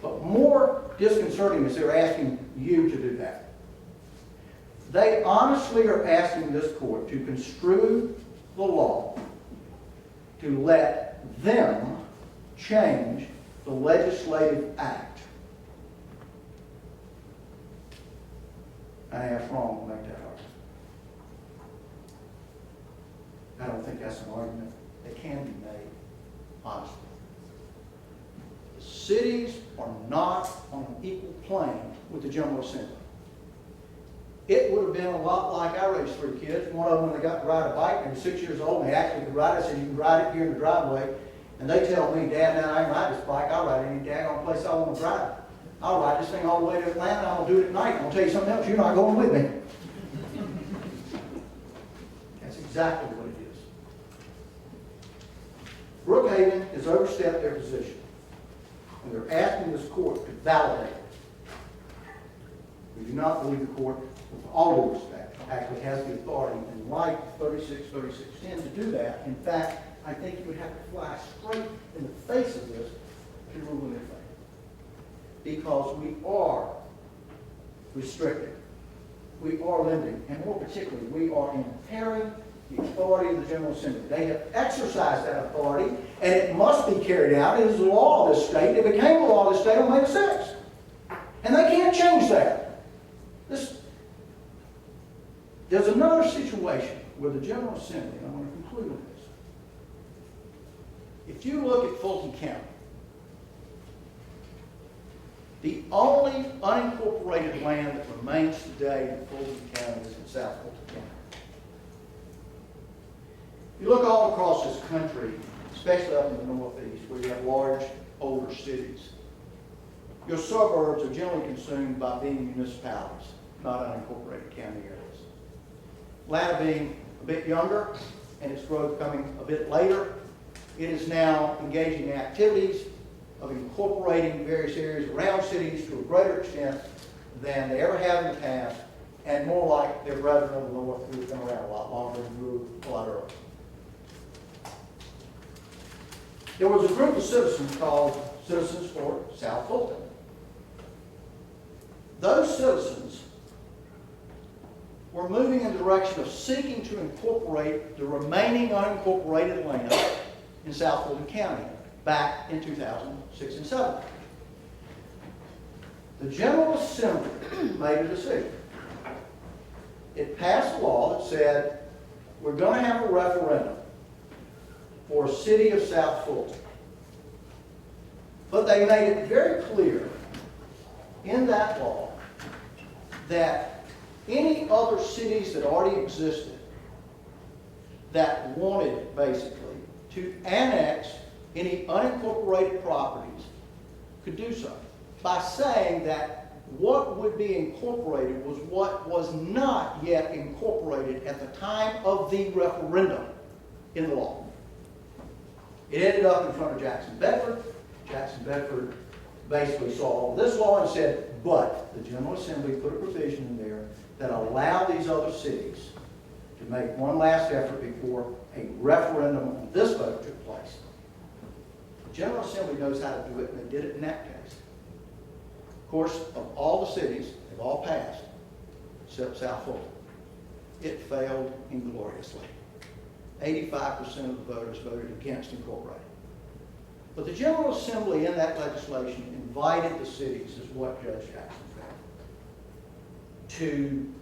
But more disconcerting is they're asking you to do that. They honestly are asking this court to construe the law to let them change the legislative act. I ask wrong to make that argument. I don't think that's an argument that can be made honestly. The cities are not on an equal plane with the General Assembly. It would have been a lot like I raised 3 kids. One of them, when they got to ride a bike, they were 6 years old, and they actually could ride it. I said, you can ride it here in the driveway. And they tell me, Dad, now I can ride this bike. I'll ride it any daggone place I want to drive it. I'll ride this thing all the way to Atlanta, and I'm going to do it at night. I'm going to tell you something else. You're not going with me. That's exactly what it is. Brookhaven has overstepped their position, and they're asking this court to validate it. We do not believe the court, with all due respect, actually has the authority in light of 36-36-10 to do that. In fact, I think you would have to fly straight in the face of this to rule in their favor. Because we are restricting we are limiting, and more particularly, we are impairing the authority of the General Assembly. They have exercised that authority, and it must be carried out. It is the law of this state. It became the law of this state on May the 6th. And they can't change that. There's another situation where the General Assembly, and I want to conclude with this. If you look at Fulton County, the only unincorporated land that remains today in Fulton County is in South Fulton County. You look all across this country, especially up in the Northeast, where you have large, older cities. Your suburbs are generally consumed by being municipalities, not unincorporated county areas. Atlanta being a bit younger and its growth coming a bit later, it is now engaging in activities of incorporating various areas around cities to a greater extent than they ever have in the past, and more like their brethren of the North who have been around a lot longer and grew a lot earlier. There was a group of citizens called Citizens for South Fulton. Those citizens were moving in the direction of seeking to incorporate the remaining unincorporated land in South Fulton County back in 2006 and 2007. The General Assembly made a decision. It passed a law that said, we're going to have a referendum for a city of South Fulton. But they made it very clear in that law that any other cities that already existed that wanted, basically, to annex any unincorporated properties could do so by saying that what would be incorporated was what was not yet incorporated at the time of the referendum in the law. It ended up in front of Jackson Bedford. Jackson Bedford basically saw all this law and said, but the General Assembly put a provision in there that allowed these other cities to make one last effort before a referendum on this vote took place. The General Assembly knows how to do it, and they did it in that case. Of course, of all the cities, they've all passed, except South Fulton. It failed ingloriously. 85% of the voters voted against incorporating. But the General Assembly in that legislation invited the cities, is what Judge Jackson found, to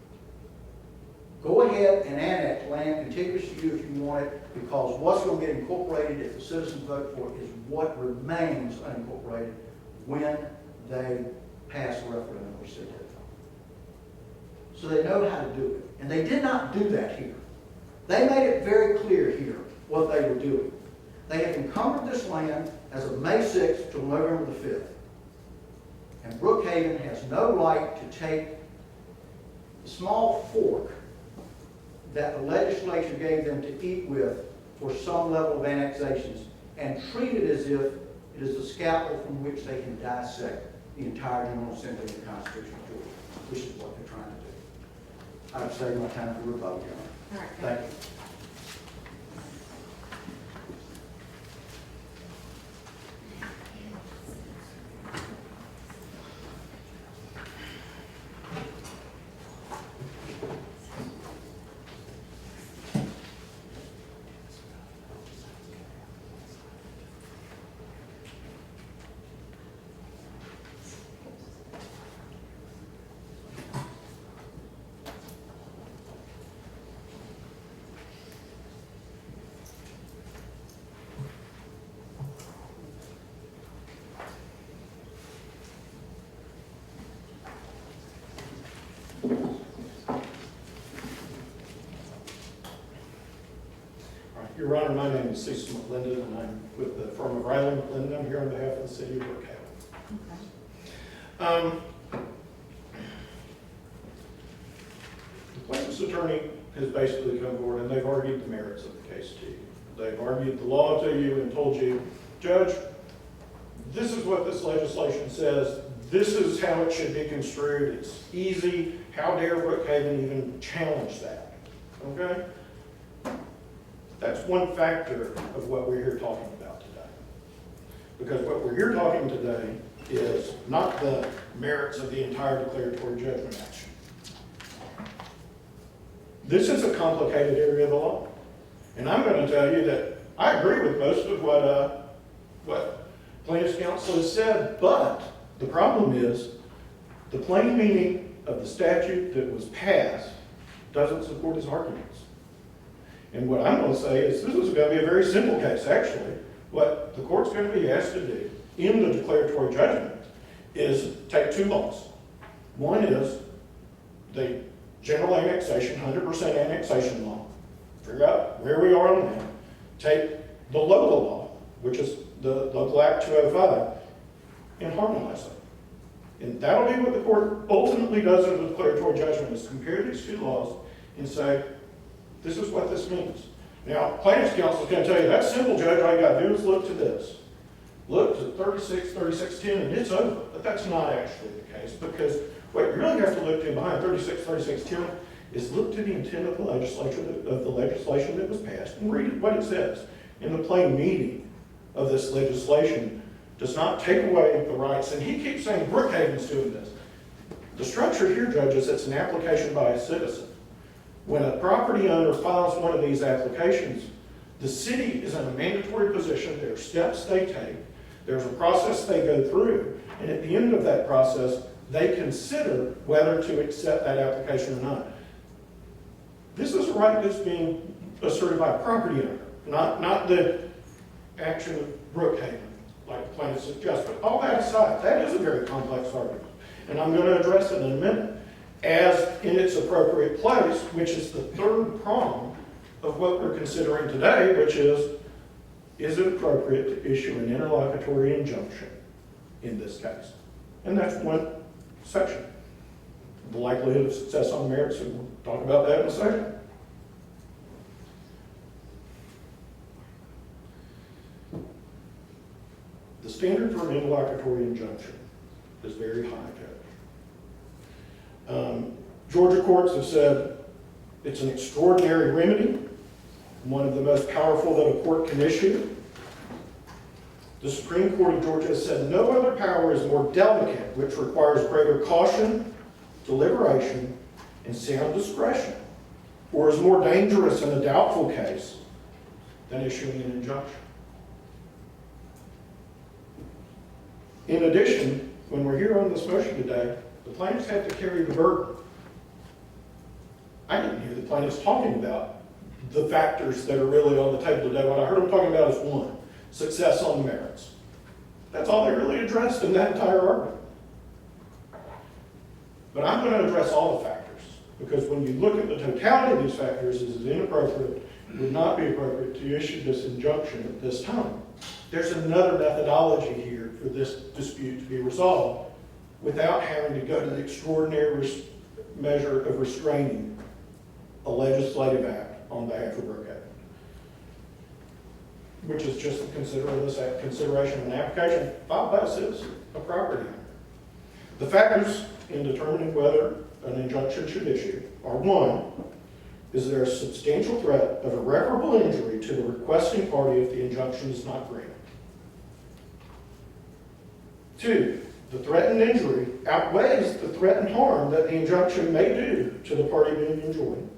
go ahead and annex land contiguous to you if you want it, because what's going to get incorporated if the citizens vote for it is what remains unincorporated when they pass a referendum or sit there. So they know how to do it. And they did not do that here. They made it very clear here what they were doing. They have encumbered this land as of May 6th till November the 5th. And Brookhaven has no right to take the small fork that the legislature gave them to eat with for some level of annexations and treat it as if it is the scalpel from which they can dissect the entire General Assembly of the Constitution of Georgia, which is what they're trying to do. I've saved my time for rebuttal, Your Honor. All right. Thank you. Your Honor, my name is Cecil McLendon, and I'm with the firm of Riley McLendon. I'm here on behalf of the city of Brookhaven. The plaintiff's attorney has basically come forward and they've argued the merits of the case to you. They've argued the law to you and told you, Judge, this is what this legislation says. This is how it should be construed. It's easy. How dare Brookhaven even challenge that? Okay? That's one factor of what we're here talking about today. Because what we're here talking today is not the merits of the entire declaratory judgment action. This is a complicated area of the law. And I'm going to tell you that I agree with most of what plaintiff's counsel has said, but the problem is the plain meaning of the statute that was passed doesn't support his arguments. And what I'm going to say is this is going to be a very simple case, actually. What the court's going to be asked to do in the declaratory judgment is take two laws. One is the general annexation, 100% annexation law, figure out where we are on that. Take the local law, which is the Local Act 205, and harmonize it. And that'll be what the court ultimately does in the declaratory judgment, is compare these two laws and say, this is what this means. Now, plaintiff's counsel is going to tell you, that's simple, Judge, all you got to do is look to this. Look to 3610, and it's over. But that's not actually the case, because what you really have to look to behind 3610 is look to the intent of the legislation that was passed, and read what it says. In the plain meaning of this legislation does not take away the rights, and he keeps saying Brookhaven's doing this. The structure here, judges, it's an application by a citizen. When a property owner files one of these applications, the city is in a mandatory position. There are steps they take. There's a process they go through. And at the end of that process, they consider whether to accept that application or not. This is a right that's being asserted by a property owner, not the action of Brookhaven, like the plaintiff suggests. But all that aside, that is a very complex argument. And I'm going to address it in a minute as in its appropriate place, which is the third prong of what we're considering today, which is it appropriate to issue an interlocutory injunction in this case? And that's one section. The likelihood of success on merits, and we'll talk about that in a second. The standard for an interlocutory injunction is very high, Judge. Georgia courts have said it's an extraordinary remedy, one of the most powerful that a court can issue. The Supreme Court of Georgia has said no other power is more delicate, which requires greater caution, deliberation, and sound discretion, or is more dangerous in a doubtful case than issuing an injunction. In addition, when we're here on this motion today, the plaintiffs have to carry the burden. I didn't hear the plaintiffs talking about the factors that are really on the table today. What I heard them talking about is one, success on the merits. That's all they really addressed in that entire argument. But I'm going to address all the factors, because when you look at the totality of these factors, it is inappropriate, it would not be appropriate to issue this injunction at this time. There's another methodology here for this dispute to be resolved without having to go to the extraordinary measure of restraining a legislative act on behalf of Brookhaven, which is just the consideration of an application filed by a citizen, a property owner. The factors in determining whether an injunction should issue are: one, is there a substantial threat of irreparable injury to the requesting party if the injunction is not granted? Two, the threatened injury outweighs the threatened harm that the injunction may do to the party being enjoined.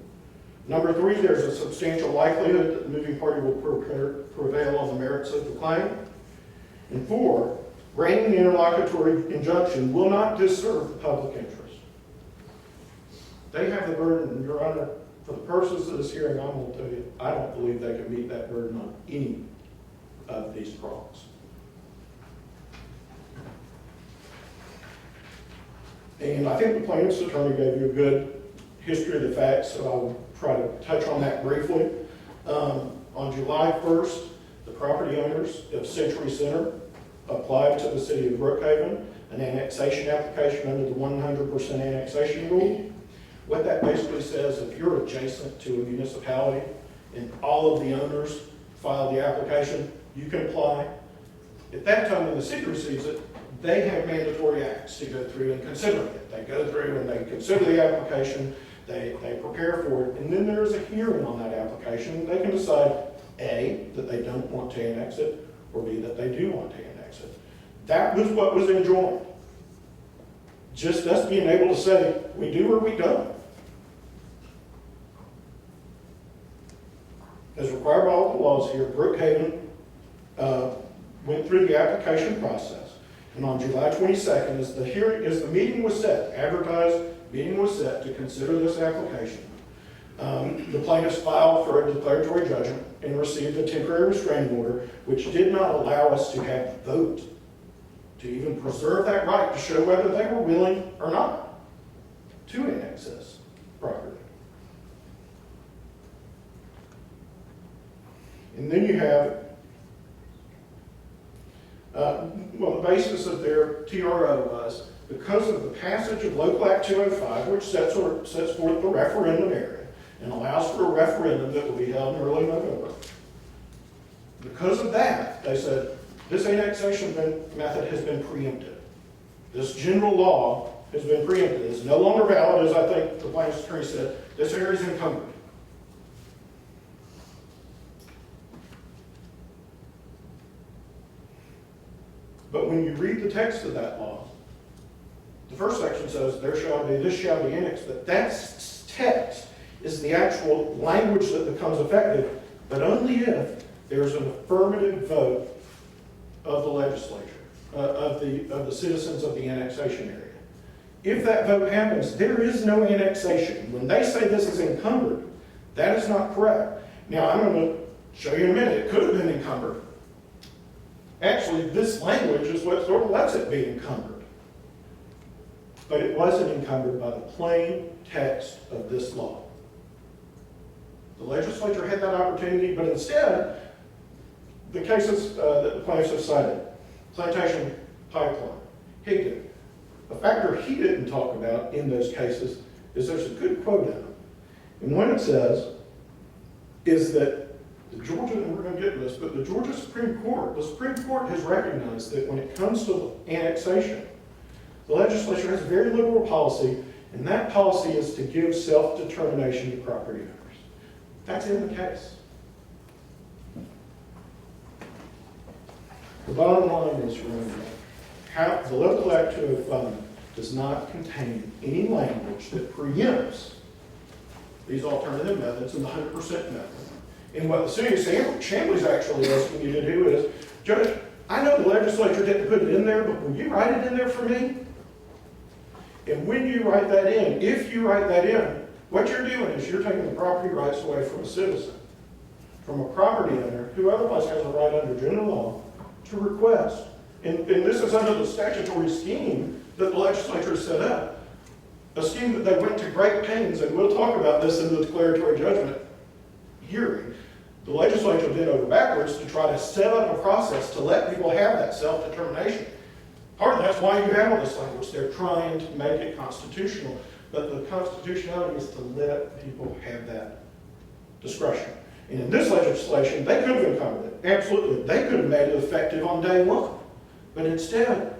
Number three, there's a substantial likelihood that the moving party will prevail on the merits of the claim. And four, granting the interlocutory injunction will not disserve the public interest. They have the burden, Your Honor. For the purposes of this hearing, I'm going to tell you, I don't believe they can meet that burden on any of these prongs. And I think the plaintiff's attorney gave you a good history of the facts, so I'll try to touch on that briefly. On July 1st, the property owners of Century Center applied to the city of Brookhaven an annexation application under the 100% annexation rule. What that basically says, if you're adjacent to a municipality and all of the owners file the application, you can apply. At that time, when the city receives it, they have mandatory acts to go through and consider it. They go through and they consider the application, they prepare for it, and then there's a hearing on that application. They can decide, A, that they don't want to annex it, or B, that they do want to annex it. That was what was enjoined. Just us being able to say, we do or we don't. as required by all the laws here, Brookhaven went through the application process. And on July 22nd, as the meeting was set, advertised meeting was set to consider this application, the plaintiffs filed for a declaratory judgment and received a temporary restraining order, which did not allow us to have the vote to even preserve that right to show whether they were willing or not to annex this property. And then you have, the basis of their TRO was because of the passage of Local Act 205, which sets forth the referendum area and allows for a referendum that will be held in early November. Because of that, they said, this annexation method has been preempted. This general law has been preempted. It's no longer valid, as I think the plaintiff's attorney said. This area is encumbered. But when you read the text of that law, the first section says, this shall be annexed. But that text is the actual language that becomes effective, but only if there's an affirmative vote of the legislature, of the citizens of the annexation area. If that vote happens, there is no annexation. When they say this is encumbered, that is not correct. Now, I'm going to show you in a minute. It could have been encumbered. Actually, this language is what sort of lets it be encumbered. But it wasn't encumbered by the plain text of this law. The legislature had that opportunity, but instead, the cases that the plaintiffs have cited, Plantation Pipeline, Higdon, a factor he didn't talk about in those cases is there's a good quote in them. And what it says is that the Georgia, and we're going to get to this, but the Georgia Supreme Court has recognized that when it comes to annexation, the legislature has a very liberal policy, and that policy is to give self-determination to property owners. That's in the case. The bottom line is, remember, the Local Act 205 does not contain any language that preempts these alternative methods and the 100% method. And what the city of Chamblee is actually asking you to do is, Judge, I know the legislature didn't put it in there, but will you write it in there for me? And when you write that in, if you write that in, what you're doing is you're taking the property rights away from a citizen, from a property owner who otherwise has a right under general law to request. And this is under the statutory scheme that the legislature has set up, a scheme that they went to great pains, and we'll talk about this in the declaratory judgment hearing. The legislature did over backwards to try to set up a process to let people have that self-determination. Part of that's why you have all this language. They're trying to make it constitutional, but the constitutionality is to let people have that discretion. And in this legislation, they could have encumbered it. Absolutely. They could have made it effective on day one. But instead,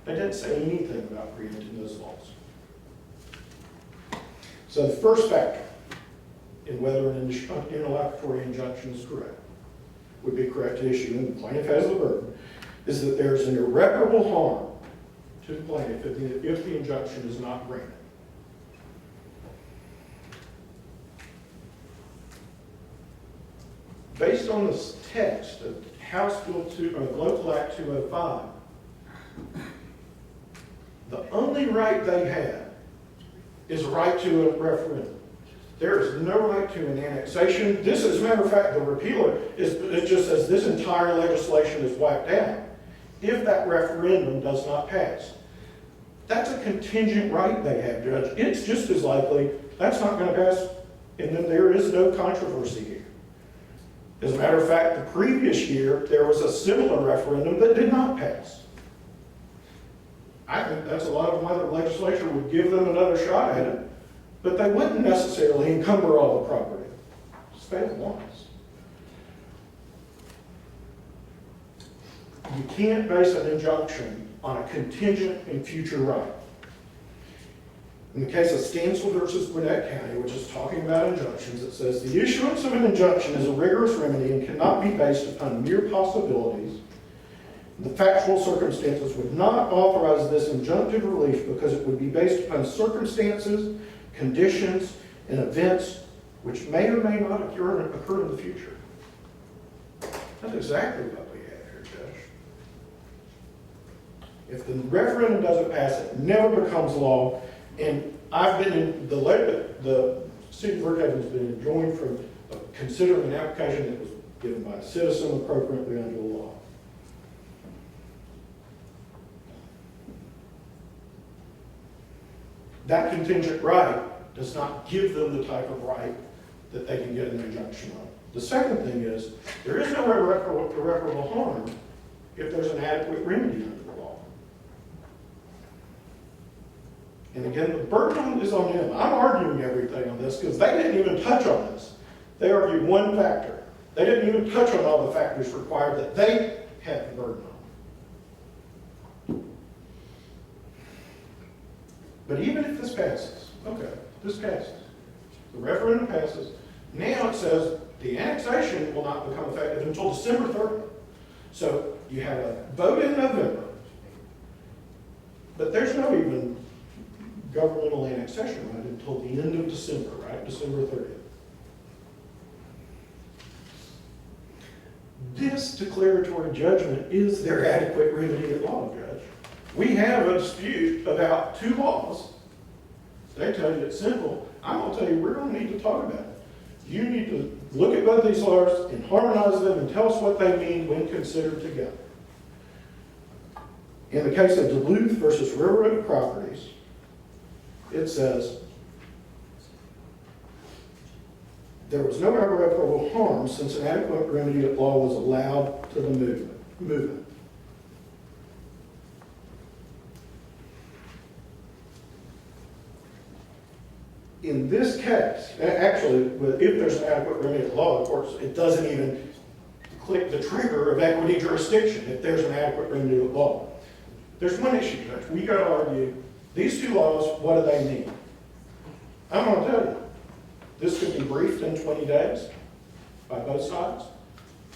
they didn't say anything about preempting those laws. So the first factor in whether an interlocutory injunction is correct, would be correct to issue, and the plaintiff has the burden, is that there's an irreparable harm to the plaintiff if the injunction is not granted. Based on this text of Local Act 205, the only right they have is a right to a referendum. There is no right to an annexation. This, as a matter of fact, the repealer, it just says this entire legislation is wiped out if that referendum does not pass. That's a contingent right they have, Judge. It's just as likely that's not going to pass, and then there is no controversy here. As a matter of fact, the previous year, there was a similar referendum that did not pass. I think that's a lot of why the legislature would give them another shot at it, but they wouldn't necessarily encumber all the property. Just failed once. You can't base an injunction on a contingent and future right. In the case of Stansel versus Gwinnett County, which is talking about injunctions, it says, the issuance of an injunction is a rigorous remedy and cannot be based upon mere possibilities. The factual circumstances would not authorize this injunctive relief because it would be based upon circumstances, conditions, and events which may or may not occur in the future. That's exactly what we have here, Judge. If the referendum doesn't pass, it never becomes law. And I've been in, the city of Brookhaven has been enjoined from considering an application that was given by a citizen appropriately under the law. That contingent right does not give them the type of right that they can get an injunction on. The second thing is, there is no irreparable harm if there's an adequate remedy under the law. And again, the burden is on them. I'm arguing everything on this because they didn't even touch on this. They argued one factor. They didn't even touch on all the factors required that they had the burden on. But even if this passes, okay, this passes, the referendum passes, now it says the annexation will not become effective until December 3rd. So you have a vote in November, but there's no even governmental annexation right until the end of December, right? December 30th. This declaratory judgment is their adequate remedy at law, Judge. We have a dispute about two laws. They tell you it's simple. I'm going to tell you we're going to need to talk about it. You need to look at both these laws and harmonize them and tell us what they mean when considered together. In the case of Duluth versus Railroad Properties, it says, there was no irreparable harm since an adequate remedy at law was allowed to the movement. In this case, actually, if there's an adequate remedy at law, of course, it doesn't even click the trigger of equity jurisdiction if there's an adequate remedy at law. There's one issue, Judge. We got to argue, these two laws, what do they mean? I'm going to tell you. This could be briefed in 20 days by both sides.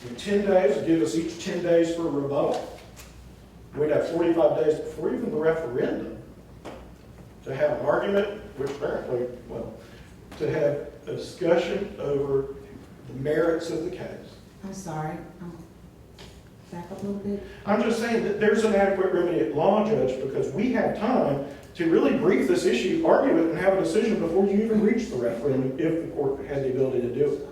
In 10 days, give us each 10 days for a rebuttal. We'd have 45 days before even the referendum to have an argument, which apparently, well, to have a discussion over the merits of the case. I'm sorry, back up a little bit. I'm just saying that there's an adequate remedy at law, Judge, because we have time to really brief this issue, argue it, and have a decision before you even reach the referendum if the court had the ability to do it.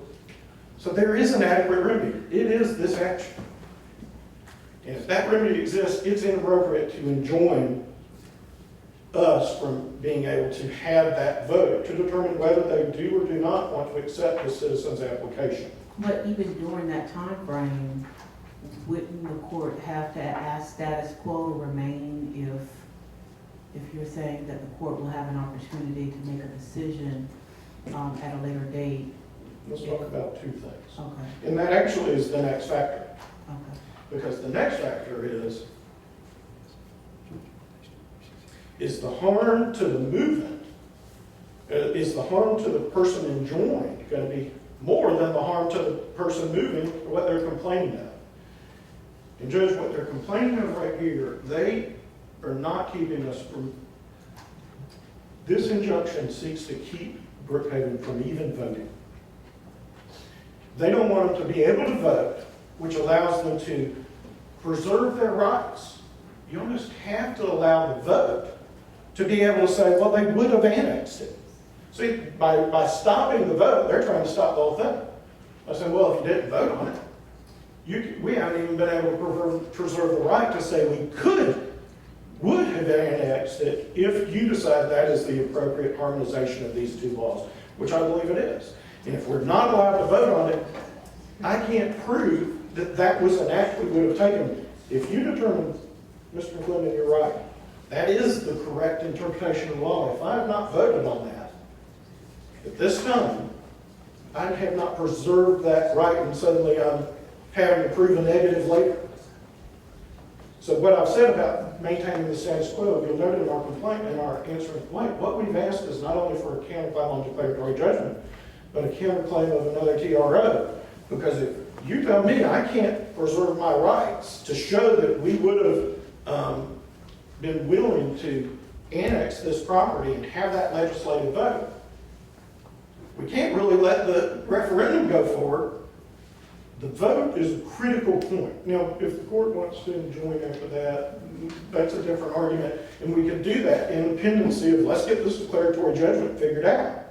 So there is an adequate remedy. It is this action. And if that remedy exists, it's inappropriate to enjoin us from being able to have that vote to determine whether they do or do not want to accept the citizen's application. But even during that time frame, wouldn't the court have to ask status quo to remain if you're saying that the court will have an opportunity to make a decision at a later date? Let's talk about two things. Okay. And that actually is the next factor. Okay. Because the next factor is the harm to the movement, is the harm to the person enjoined going to be more than the harm to the person moving or what they're complaining of? And Judge, what they're complaining of right here, they are not keeping us from, this injunction seeks to keep Brookhaven from even voting. They don't want them to be able to vote, which allows them to preserve their rights. You almost have to allow the vote to be able to say, well, they would have annexed it. See, by stopping the vote, they're trying to stop the whole thing. I said, well, if you didn't vote on it, we haven't even been able to preserve the right to say we would have annexed it if you decide that is the appropriate harmonization of these two laws, which I believe it is. And if we're not allowed to vote on it, I can't prove that that was an act we would have taken. If you determine, Mr. Clinton, you're right, that is the correct interpretation of the law. If I have not voted on that, at this time, I have not preserved that right, and suddenly I'm having to prove a negative later. So what I've said about maintaining the status quo, you'll note in our complaint, in our answering complaint, what we've asked is not only for a counterclaim on declaratory judgment, but a counterclaim of another TRO. Because if you tell me I can't preserve my rights to show that we would have been willing to annex this property and have that legislative vote, we can't really let the referendum go forward The vote is a critical point. Now, if the court wants to join after that, that's a different argument, and we can do that in dependency of, let's get this declaratory judgment figured out.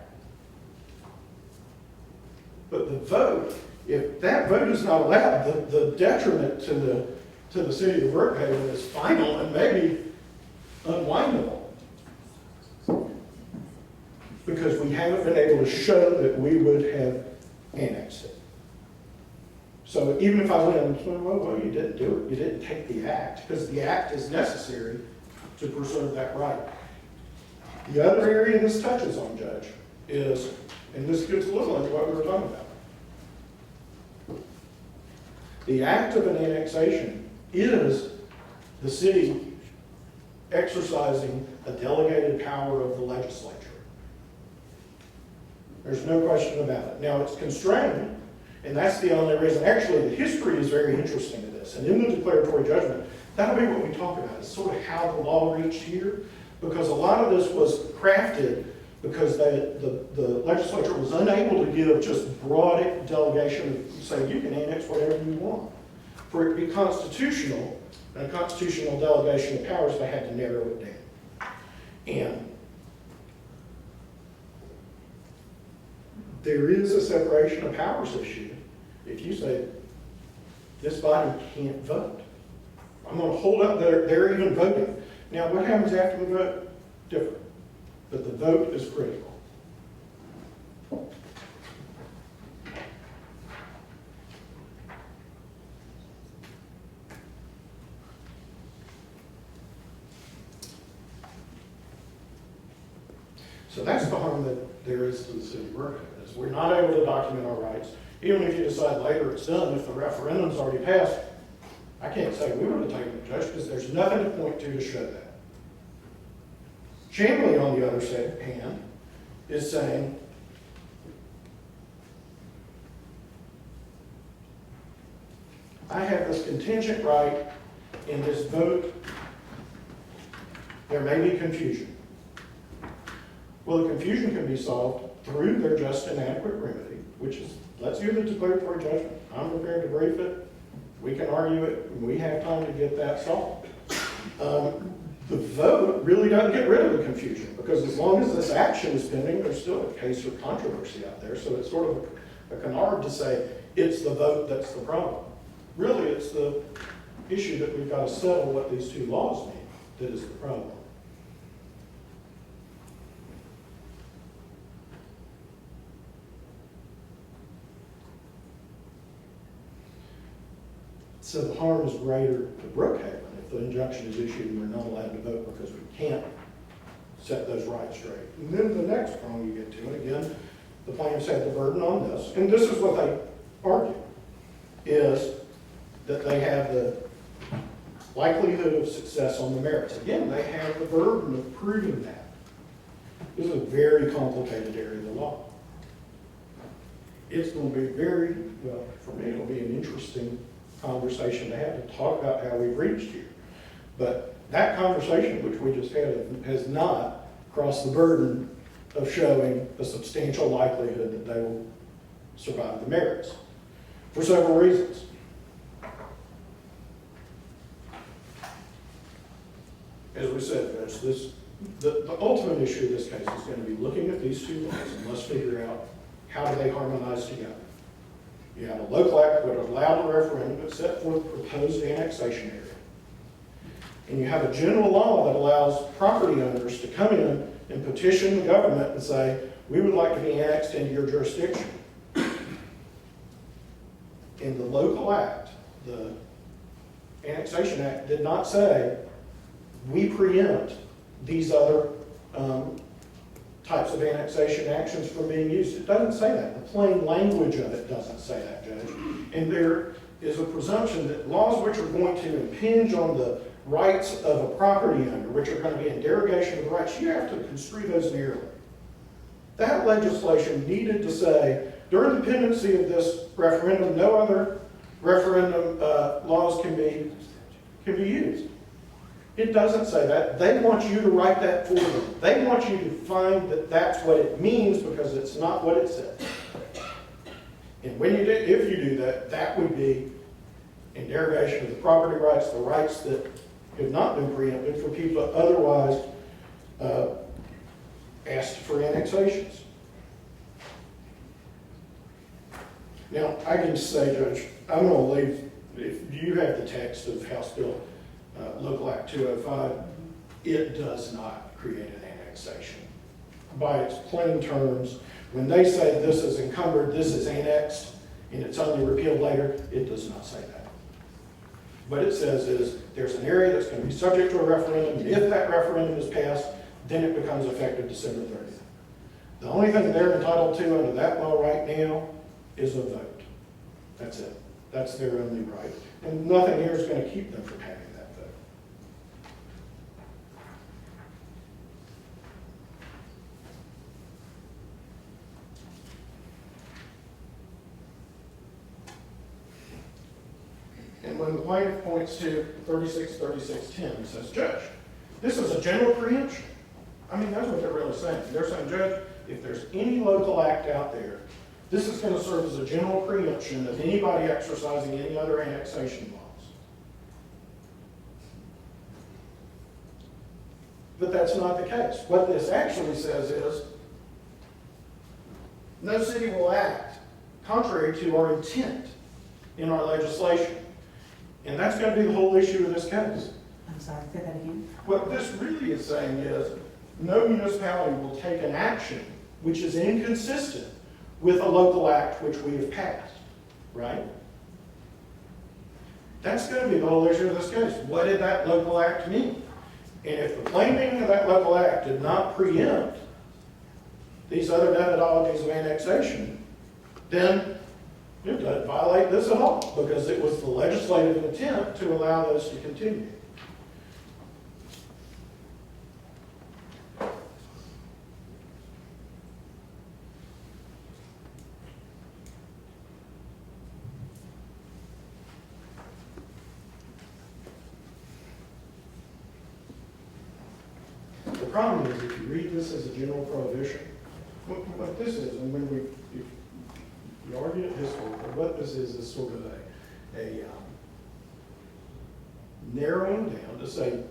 But the vote, if that vote is not allowed, the detriment to the city of Brookhaven is final and maybe unwindable. Because we haven't been able to show that we would have annexed it. So even if I went and said, well, you didn't do it, you didn't take the act, because the act is necessary to preserve that right. The other area this touches on, Judge, is, and this gets a little into what we were talking about. The act of an annexation is the city exercising a delegated power of the legislature. There's no question about it. Now, it's constrained, and that's the only reason. Actually, the history is very interesting to this. And in the declaratory judgment, that'll be what we talk about. It's sort of how the law reached here, because a lot of this was crafted because the legislature was unable to give just broad delegation and say, you can annex whatever you want. For it to be constitutional, and a constitutional delegation of powers, they had to narrow it down. And there is a separation of powers issue. If you say, this body can't vote, I'm going to hold up they're even voting. Now, what happens after the vote? Different. But the vote is critical. So that's the harm that there is to the city of Brookhaven, is we're not able to document our rights. Even if you decide later it's done, if the referendum's already passed, I can't say we would have taken it, Judge, because there's nothing to point to show that. Chamblee, on the other hand, is saying, I have this contingent right in this vote. There may be confusion. Well, the confusion can be solved through their just and adequate remedy, which is, let's hear the declaratory judgment. I'm prepared to brief it. We can argue it. We have time to get that solved. The vote really doesn't get rid of the confusion, because as long as this action is pending, there's still a case or controversy out there. So it's sort of a canard to say it's the vote that's the problem. Really, it's the issue that we've got to settle what these two laws mean that is the problem. So the harm is greater to Brookhaven if the injunction is issued and we're not allowed to vote because we can't set those rights straight. And then the next problem you get to, and again, the plaintiffs had the burden on this, and this is what they argue, is that they have the likelihood of success on the merits. Again, they have the burden of proving that. This is a very complicated area of the law. It's going to be very, well, for me, it'll be an interesting conversation to have to talk about how we've reached here. But that conversation, which we just had, has not crossed the burden of showing a substantial likelihood that they will survive the merits for several reasons. As we said, the ultimate issue of this case is going to be looking at these two laws and let's figure out how do they harmonize together. You have a local act that allowed a referendum that set forth proposed annexation area. And you have a general law that allows property owners to come in and petition the government and say, we would like to be annexed into your jurisdiction. In the local act, the Annexation Act did not say, we preempt these other types of annexation actions from being used. It doesn't say that. The plain language of it doesn't say that, Judge. And there is a presumption that laws which are going to impinge on the rights of a property owner, which are going to be in derogation of the rights, you have to construe those narrowly. That legislation needed to say, during the pendency of this referendum, no other referendum laws can be used. It doesn't say that. They want you to write that for them. They want you to find that that's what it means because it's not what it says. And when you do, if you do that, that would be in derogation of the property rights, the rights that have not been preempted for people otherwise asked for annexations. Now, I can say, Judge, I'm going to leave, if you have the text of House Bill Local Act 205, it does not create an annexation. By its plain terms, when they say this is encumbered, this is annexed, and it's only repealed later, it does not say that. What it says is there's an area that's going to be subject to a referendum, and if that referendum is passed, then it becomes effective December 30th. The only thing they're entitled to under that law right now is a vote. That's it. That's their only right. And nothing here is going to keep them from having that vote. And when the plaintiff points to 363610, says, Judge, this is a general preemption. I mean, that's what they're really saying. They're saying, Judge, if there's any local act out there, this is going to serve as a general preemption of anybody exercising any other annexation laws. But that's not the case. What this actually says is, no city will act contrary to our intent in our legislation. And that's going to be the whole issue of this case. I'm sorry, say that again. What this really is saying is, no municipality will take an action which is inconsistent with a local act which we have passed, right? That's going to be the whole issue of this case. What did that local act mean? And if the plain meaning of that local act did not preempt these other methodologies of annexation, then it doesn't violate this at all, because it was the legislative intent to allow those to continue. The problem is, if you read this as a general prohibition, what this is, and when we argue it historically, what this is sort of a narrowing down to say,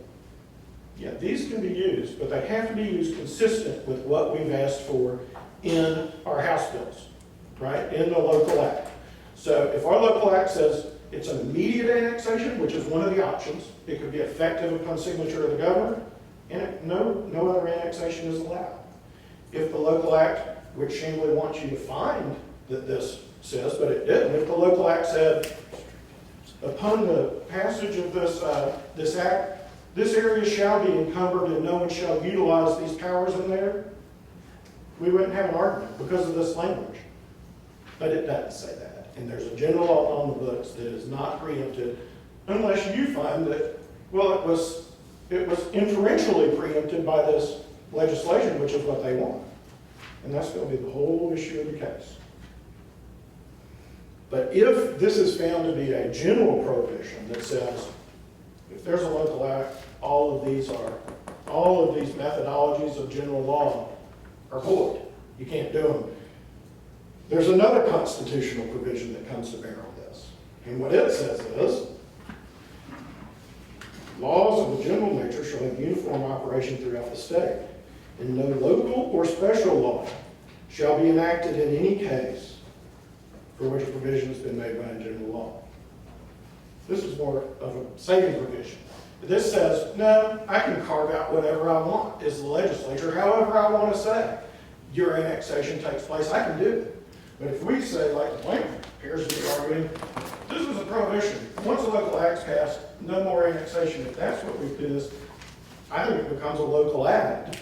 yeah, these can be used, but they have to be used consistent with what we've asked for in our House bills, right, in the local act. So if our local act says it's an immediate annexation, which is one of the options, it could be effective upon signature of the governor, and no other annexation is allowed. If the local act, which Chamblee wants you to find that this says, but it didn't, if the local act said, upon the passage of this act, this area shall be encumbered and no one shall utilize these powers in there, we wouldn't have an argument because of this language. But it doesn't say that. And there's a general law on the books that is not preempted unless you find that, well, it was inferentially preempted by this legislation, which is what they want. And that's going to be the whole issue of the case. But if this is found to be a general prohibition that says, if there's a local act, all of these methodologies of general law are void. You can't do them. There's another constitutional provision that comes to bear on this. And what it says is, laws of a general nature shall have uniform operation throughout the state, and no local or special law shall be enacted in any case for which a provision has been made by a general law. This is more of a saving provision. This says, no, I can carve out whatever I want as the legislature, however I want to say. Your annexation takes place, I can do it. But if we say, like the plaintiff appears to be arguing, this is a prohibition. Once a local act's passed, no more annexation. If that's what we do this, I think it becomes a local act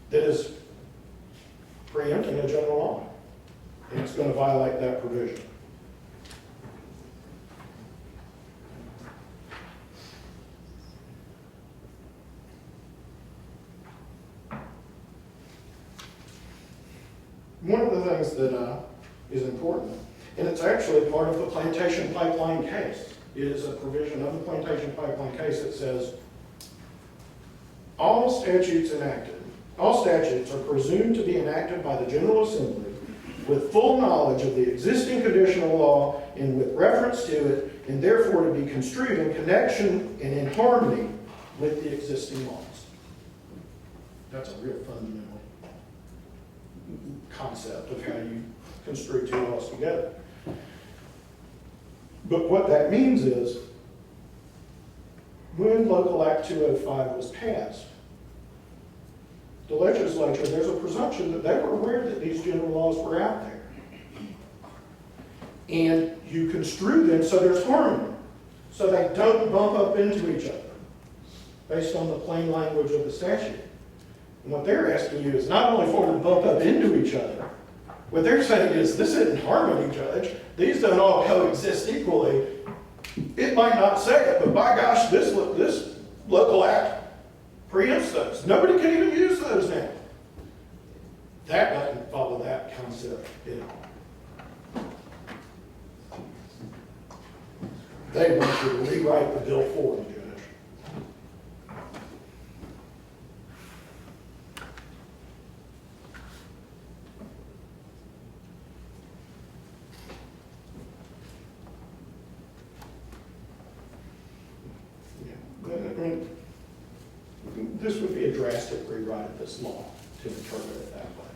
that is preempting a general law. And it's going to violate that provision. One of the things that is important, and it's actually part of the plantation pipeline case. It is a provision of the plantation pipeline case that says, all statutes are presumed to be enacted by the General Assembly with full knowledge of the existing conditional law and with reference to it, and therefore to be construed in connection and in harmony with the existing laws. That's a real fundamental concept of how you construe two laws together. But what that means is, when Local Act 205 was passed, the legislature, there's a presumption that they were aware that these general laws were out there. And you construe them so there's harmony, so they don't bump up into each other, based on the plain language of the statute. And what they're asking you is not only for them to bump up into each other, what they're saying is, this isn't harmony, Judge. These don't all coexist equally. It might not say it, but by gosh, this local act preempts those. Nobody can even use those now. That doesn't follow that concept at all. They want you to rewrite the bill for them, Judge. This would be a drastic rewrite of this law to interpret it that way.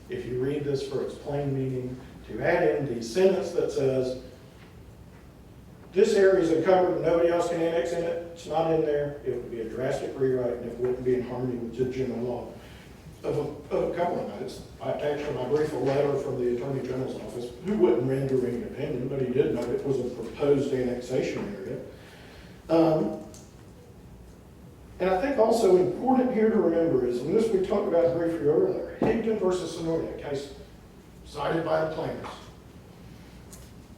If you read this for its plain meaning, to add in the sentence that says, this area is encumbered and nobody else can annex in it, it's not in there, it would be a drastic rewrite and it wouldn't be in harmony with the general law. Of a couple of notes, I attached in my brief a letter from the Attorney General's office, who wouldn't render any opinion, but he did note it was a proposed annexation area. And I think also important here to remember is, and this we talked about briefly earlier, Higdon versus Sonoria, a case cited by the plaintiffs.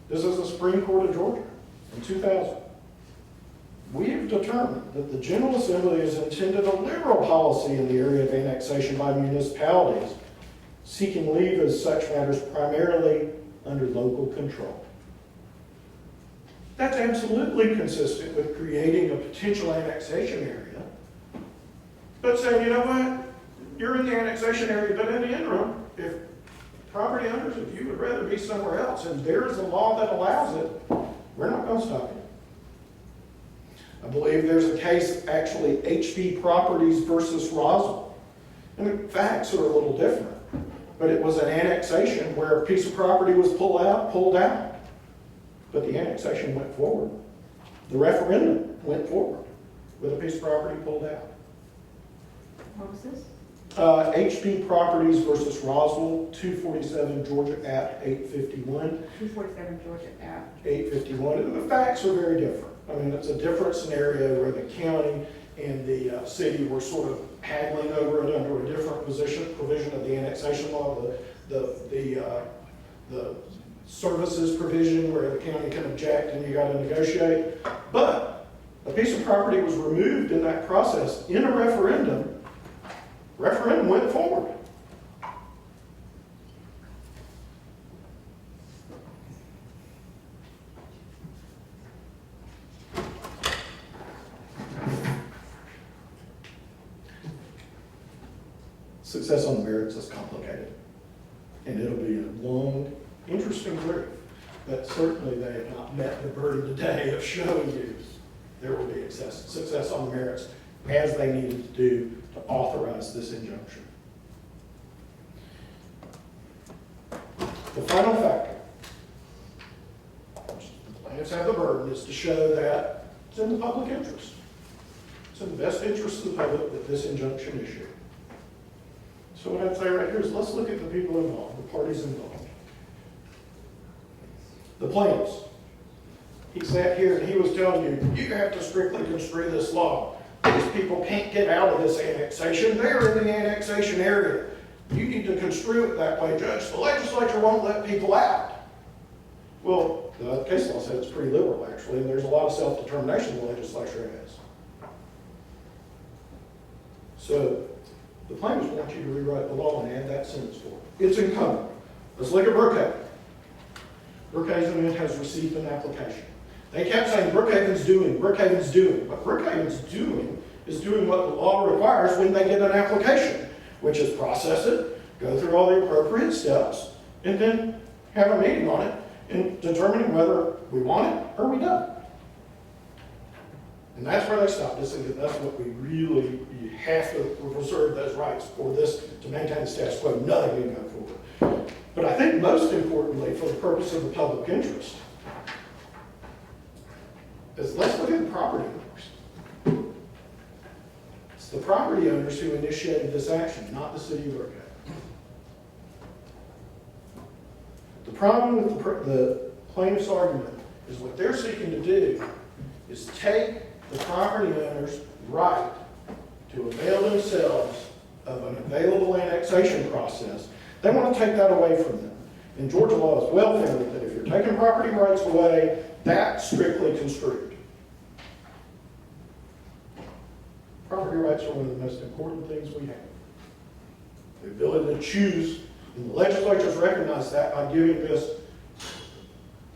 This is the Supreme Court of Georgia in 2000. We have determined that the General Assembly has intended a liberal policy in the area of annexation by municipalities, seeking leave as such matters primarily under local control. That's absolutely consistent with creating a potential annexation area, but saying, you know what, you're in the annexation area, but in the interim, if property owners, if you would rather be somewhere else, and there's a law that allows it, we're not going to stop you. I believe there's a case, actually, HP Properties versus Roswell. And the facts are a little different, but it was an annexation where a piece of property was pulled out. But the annexation went forward. The referendum went forward with a piece of property pulled out. What was this? HP Properties versus Roswell, 247 Georgia App 851. 247 Georgia Ave. 851. And the facts are very different. I mean, it's a different scenario where the county and the city were sort of haggling over it under a different provision of the annexation law, the services provision where the county can object and you got to negotiate. But a piece of property was removed in that process in a referendum. Referendum went forward. Success on the merits is complicated, and it'll be a long, interesting brief, but certainly they have not met the burden today of showing you there will be success on the merits as they needed to do to authorize this injunction. The final factor, which the plaintiffs have the burden, is to show that it's in the public interest. It's in the best interest of the public that this injunction issue. So what I'd say right here is let's look at the people involved, the parties involved. The plaintiffs. He sat here and he was telling you, you have to strictly construe this law. These people can't get out of this annexation. They're in the annexation area. You need to construe it that way, Judge. The legislature won't let people out. Well, the case law said it's pretty liberal, actually, and there's a lot of self-determination the legislature has. So the plaintiffs want you to rewrite the law and add that sentence for it. It's incumbent. Let's look at Brookhaven. Brookhaven has received an application. They kept saying Brookhaven's doing. What Brookhaven's doing is doing what the law requires when they get an application, which is process it, go through all the appropriate steps, and then have a meeting on it and determining whether we want it or we don't. And that's where they stopped us, and that's what we really, you have to reserve those rights for this to maintain the status quo. Nothing can go forward. But I think most importantly, for the purpose of the public interest, is let's look at the property owners. It's the property owners who initiated this action, not the city of Brookhaven. The problem with the plaintiff's argument is what they're seeking to do is take the property owner's right to avail themselves of an available annexation process. They want to take that away from them. And Georgia law is well founded that if you're taking property rights away, that's strictly construed. Property rights are one of the most important things we have. The ability to choose, and the legislature's recognized that by giving this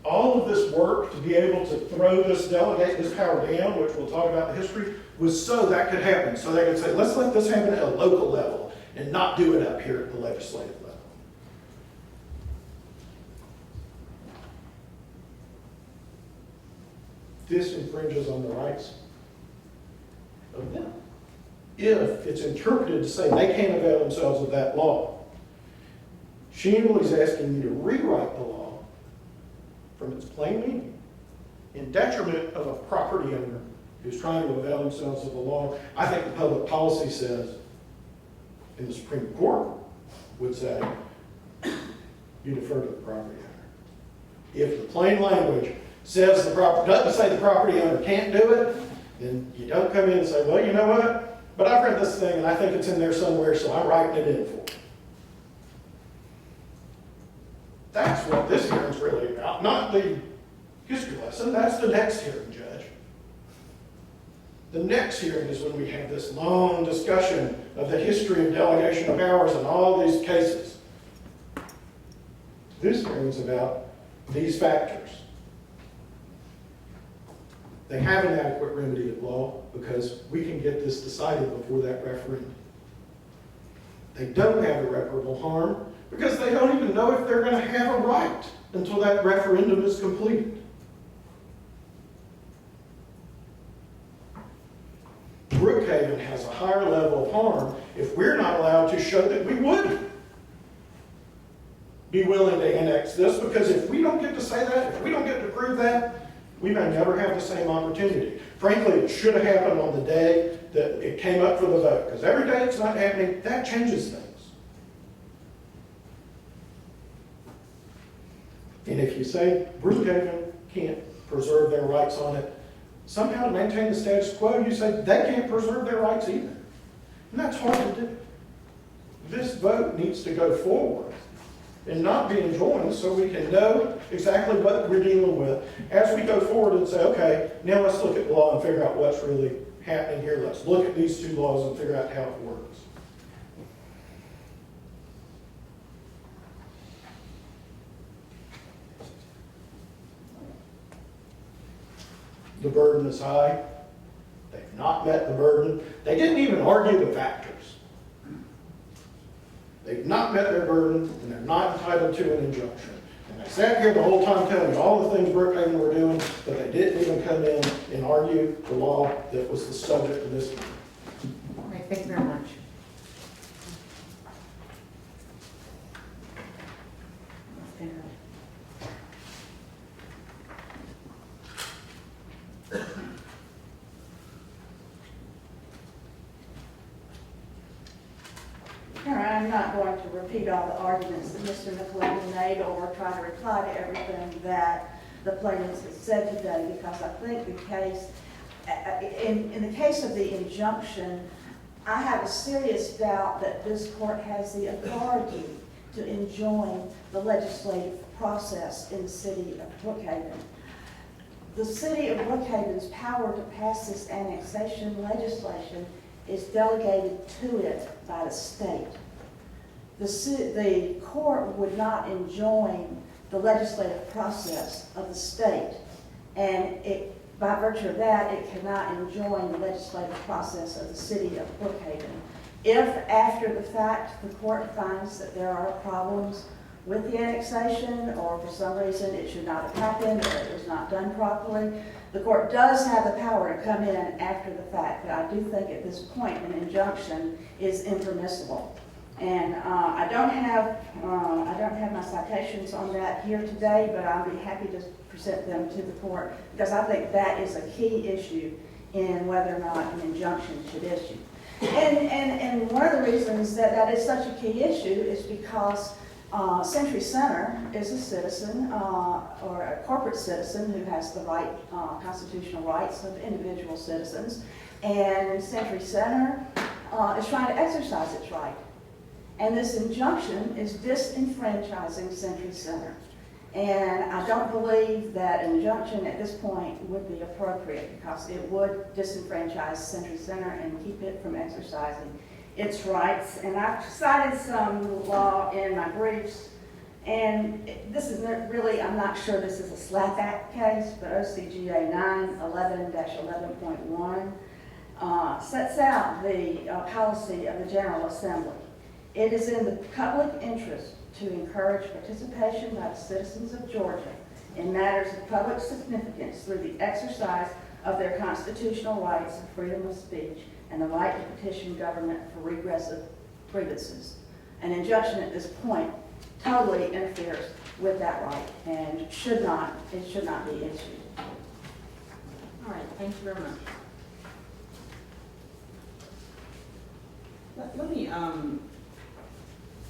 all of this work to be able to throw this delegate, this power down, which we'll talk about the history, was so that could happen. So they could say, let's let this happen at a local level and not do it up here at the legislative level. This infringes on the rights of them. If it's interpreted to say they can't avail themselves of that law, Chamblee is asking you to rewrite the law from its plain meaning in detriment of a property owner who's trying to avail themselves of the law. I think the public policy says, and the Supreme Court would say, you defer to the property owner. If the plain language says doesn't say the property owner can't do it, then you don't come in and say, well, you know what? But I've read this thing and I think it's in there somewhere, so I'm writing it in for it. That's what this hearing's really about, not the history lesson. That's the next hearing, Judge. The next hearing is when we have this long discussion of the history of delegation of powers and all these cases. This hearing's about these factors. They have an adequate remedy of law because we can get this decided before that referendum. They don't have irreparable harm because they don't even know if they're going to have a right until that referendum is completed. Brookhaven has a higher level of harm if we're not allowed to show that we would be willing to annex this, because if we don't get to say that, if we don't get to prove that, we may never have the same opportunity. Frankly, it should have happened on the day that it came up for the vote, because every day it's not happening, that changes things. And if you say Brookhaven can't preserve their rights on it, somehow to maintain the status quo, you say they can't preserve their rights either. And that's hard to do. This vote needs to go forward and not be enjoined so we can know exactly what we're dealing with as we go forward and say, okay, now let's look at the law and figure out what's really happening here. Let's look at these two laws and figure out how it works. The burden is high. They've not met the burden. They didn't even argue the factors. They've not met their burden, and they're not entitled to an injunction. And they sat here the whole time telling you all the things Brookhaven were doing, but they didn't even come in and argue the law that was the subject of this meeting. All right, thank you very much. I'm not going to repeat all the arguments that Mr. McLean made or try to reply to everything that the plaintiffs have said today, because I think the case, in the case of the injunction, I have a serious doubt that this court has the authority to enjoin the legislative process in the city of Brookhaven. The city of Brookhaven's power to pass this annexation legislation is delegated to it by the state. The court would not enjoin the legislative process of the state, and by virtue of that, it cannot enjoin the legislative process of the city of Brookhaven. If, after the fact, the court finds that there are problems with the annexation, or for some reason it should not have happened, or it was not done properly. The court does have the power to come in after the fact, but I do think at this point an injunction is impermissible. And I don't have my citations on that here today, but I'll be happy to present them to the court, because I think that is a key issue in whether or not an injunction should issue. And one of the reasons that that is such a key issue is because Century Center is a citizen or a corporate citizen who has the right, constitutional rights of individual citizens, and Century Center is trying to exercise its right. And this injunction is disenfranchising Century Center. And I don't believe that an injunction at this point would be appropriate, because it would disenfranchise Century Center and keep it from exercising its rights. And I've cited some law in my briefs, and this is really, I'm not sure this is a SLAP Act case, but OCGA 911-11.1 sets out the policy of the General Assembly. It is in the public interest to encourage participation by the citizens of Georgia in matters of public significance through the exercise of their constitutional rights of freedom of speech and the right to petition government for redress of grievances. An injunction at this point totally interferes with that right and should not be issued. All right, thank you very much. Let me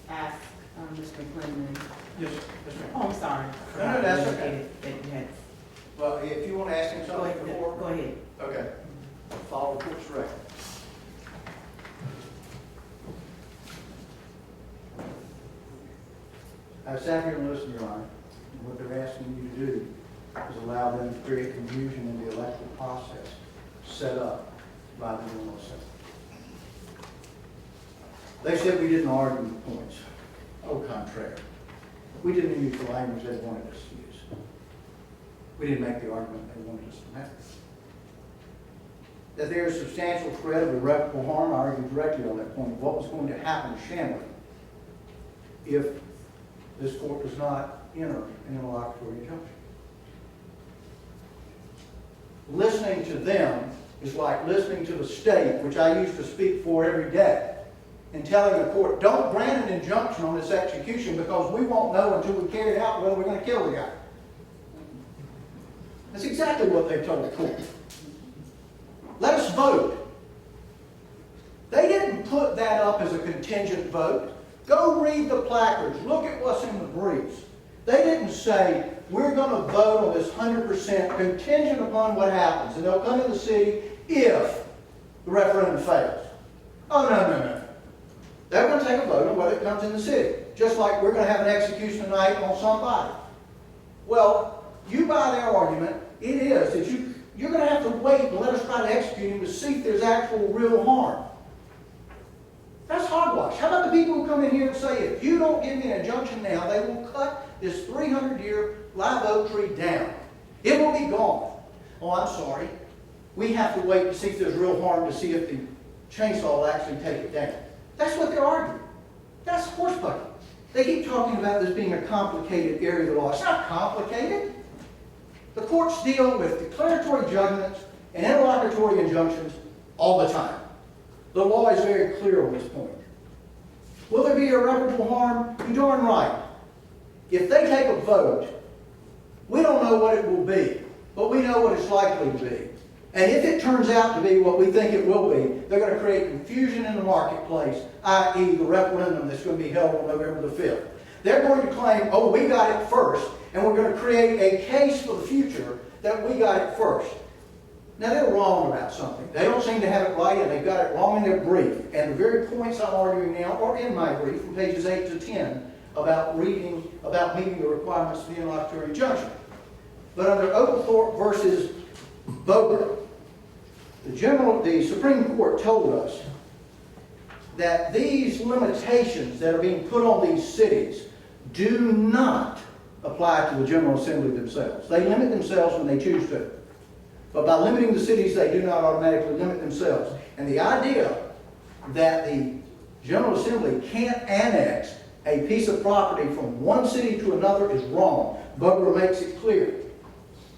ask Mr. Clinton. Yes, ma'am. Oh, I'm sorry. No, that's okay. That you had. Well, if you want to ask him Go something ahead. before. Go ahead. Okay. Follow the court's record. I sat here and listened, Your Honor, and what they're asking you to do is allow them to create confusion in the electoral process set up by the General Assembly. They said we didn't argue the points. Au contraire. We didn't use the language they wanted us to use. We didn't make the argument they wanted us to make. That there is substantial threat of irreparable harm, I argued directly on that point. What was going to happen to Chamblee if this court does not enter an interlocutory injunction? Listening to them is like listening to the state, which I used to speak for every day, and telling the court, don't grant an injunction on this execution because we won't know until we carry it out whether we're going to kill the guy. That's exactly what they told the court. Let us vote. They didn't put that up as a contingent vote. Go read the placards. Look at what's in the briefs. They didn't say, we're going to vote on this 100% contingent upon what happens, and they'll come to the city if the referendum fails. Oh, no. They're going to take a vote on whether it comes in the city, just like we're going to have an execution tonight on somebody. Well, you buy their argument, it is that you're going to have to wait and let us try to execute him to see if there's actual real harm. That's hogwash. How about the people who come in here and say, if you don't give me an injunction now, they will cut this 300-year live oak tree down. It will be gone. Oh, I'm sorry. We have to wait to see if there's real harm to see if the chainsaw will actually take it down. That's what they're arguing. That's horsebucking. They keep talking about this being a complicated area of the law. It's not complicated. The courts deal with declaratory judgments and interlocutory injunctions all the time. The law is very clear on this point. Will there be irreparable harm? You're darn right. If they take a vote, we don't know what it will be, but we know what it's likely to be. And if it turns out to be what we think it will be, they're going to create confusion in the marketplace, i.e. the referendum that's going to be held on November the 5th. They're going to claim, oh, we got it first, and we're going to create a case for the future that we got it first. Now, they're wrong about something. They don't seem to have it right, and they've got it wrong in their brief. And the very points I'm arguing now are in my brief from pages 8 to 10 about meeting the requirements of the interlocutory injunction. But under Oglethorpe versus Boger, the Supreme Court told us that these limitations that are being put on these cities do not apply to the General Assembly themselves. They limit themselves when they choose to. But by limiting the cities, they do not automatically limit themselves. And the idea that the General Assembly can't annex a piece of property from one city to another is wrong. Boger makes it clear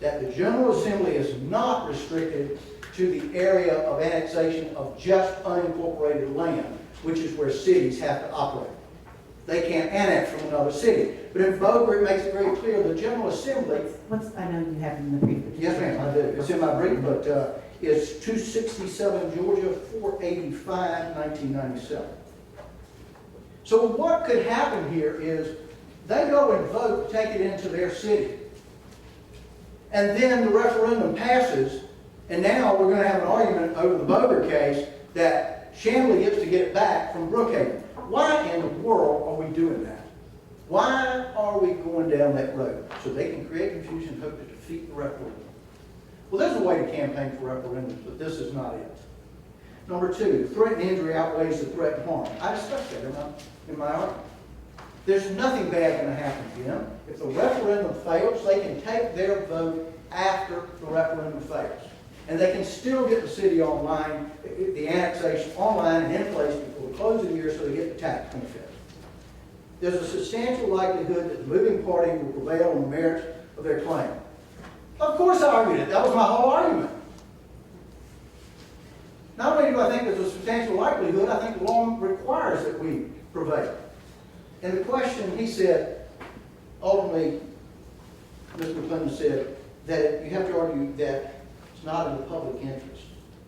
that the General Assembly is not restricted to the area of annexation of just unincorporated land, which is where cities have to operate. They can't annex from another city. But in Boger, it makes it very clear the General Assembly. I know you have it in the brief. Yes, ma'am, I do. It's in my brief, but it's 267 Georgia, 485, 1997. So what could happen here is they go and vote to take it into their city. And then the referendum passes, and now we're going to have an argument over the Boger case that Chamblee gets to get it back from Brookhaven. Why in the world are we doing that? Why are we going down that road? So they can create confusion and hope to defeat the referendum. Well, there's a way to campaign for referendums, but this is not it. Number two, the threat and injury outweighs the threat and harm. I discussed that in my argument. There's nothing bad going to happen to them. If the referendum fails, they can take their vote after the referendum fails. And they can still get the city online, the annexation online and in place before the close of the year so they get the tax benefit. There's a substantial likelihood that the moving party will prevail on the merits of their claim. Of course I argued it. That was my whole argument. Not only do I think there's a substantial likelihood, I think the law requires that we prevail. And the question, he said, ultimately, Mr. Clinton said, that you have to argue that it's not in the public interest.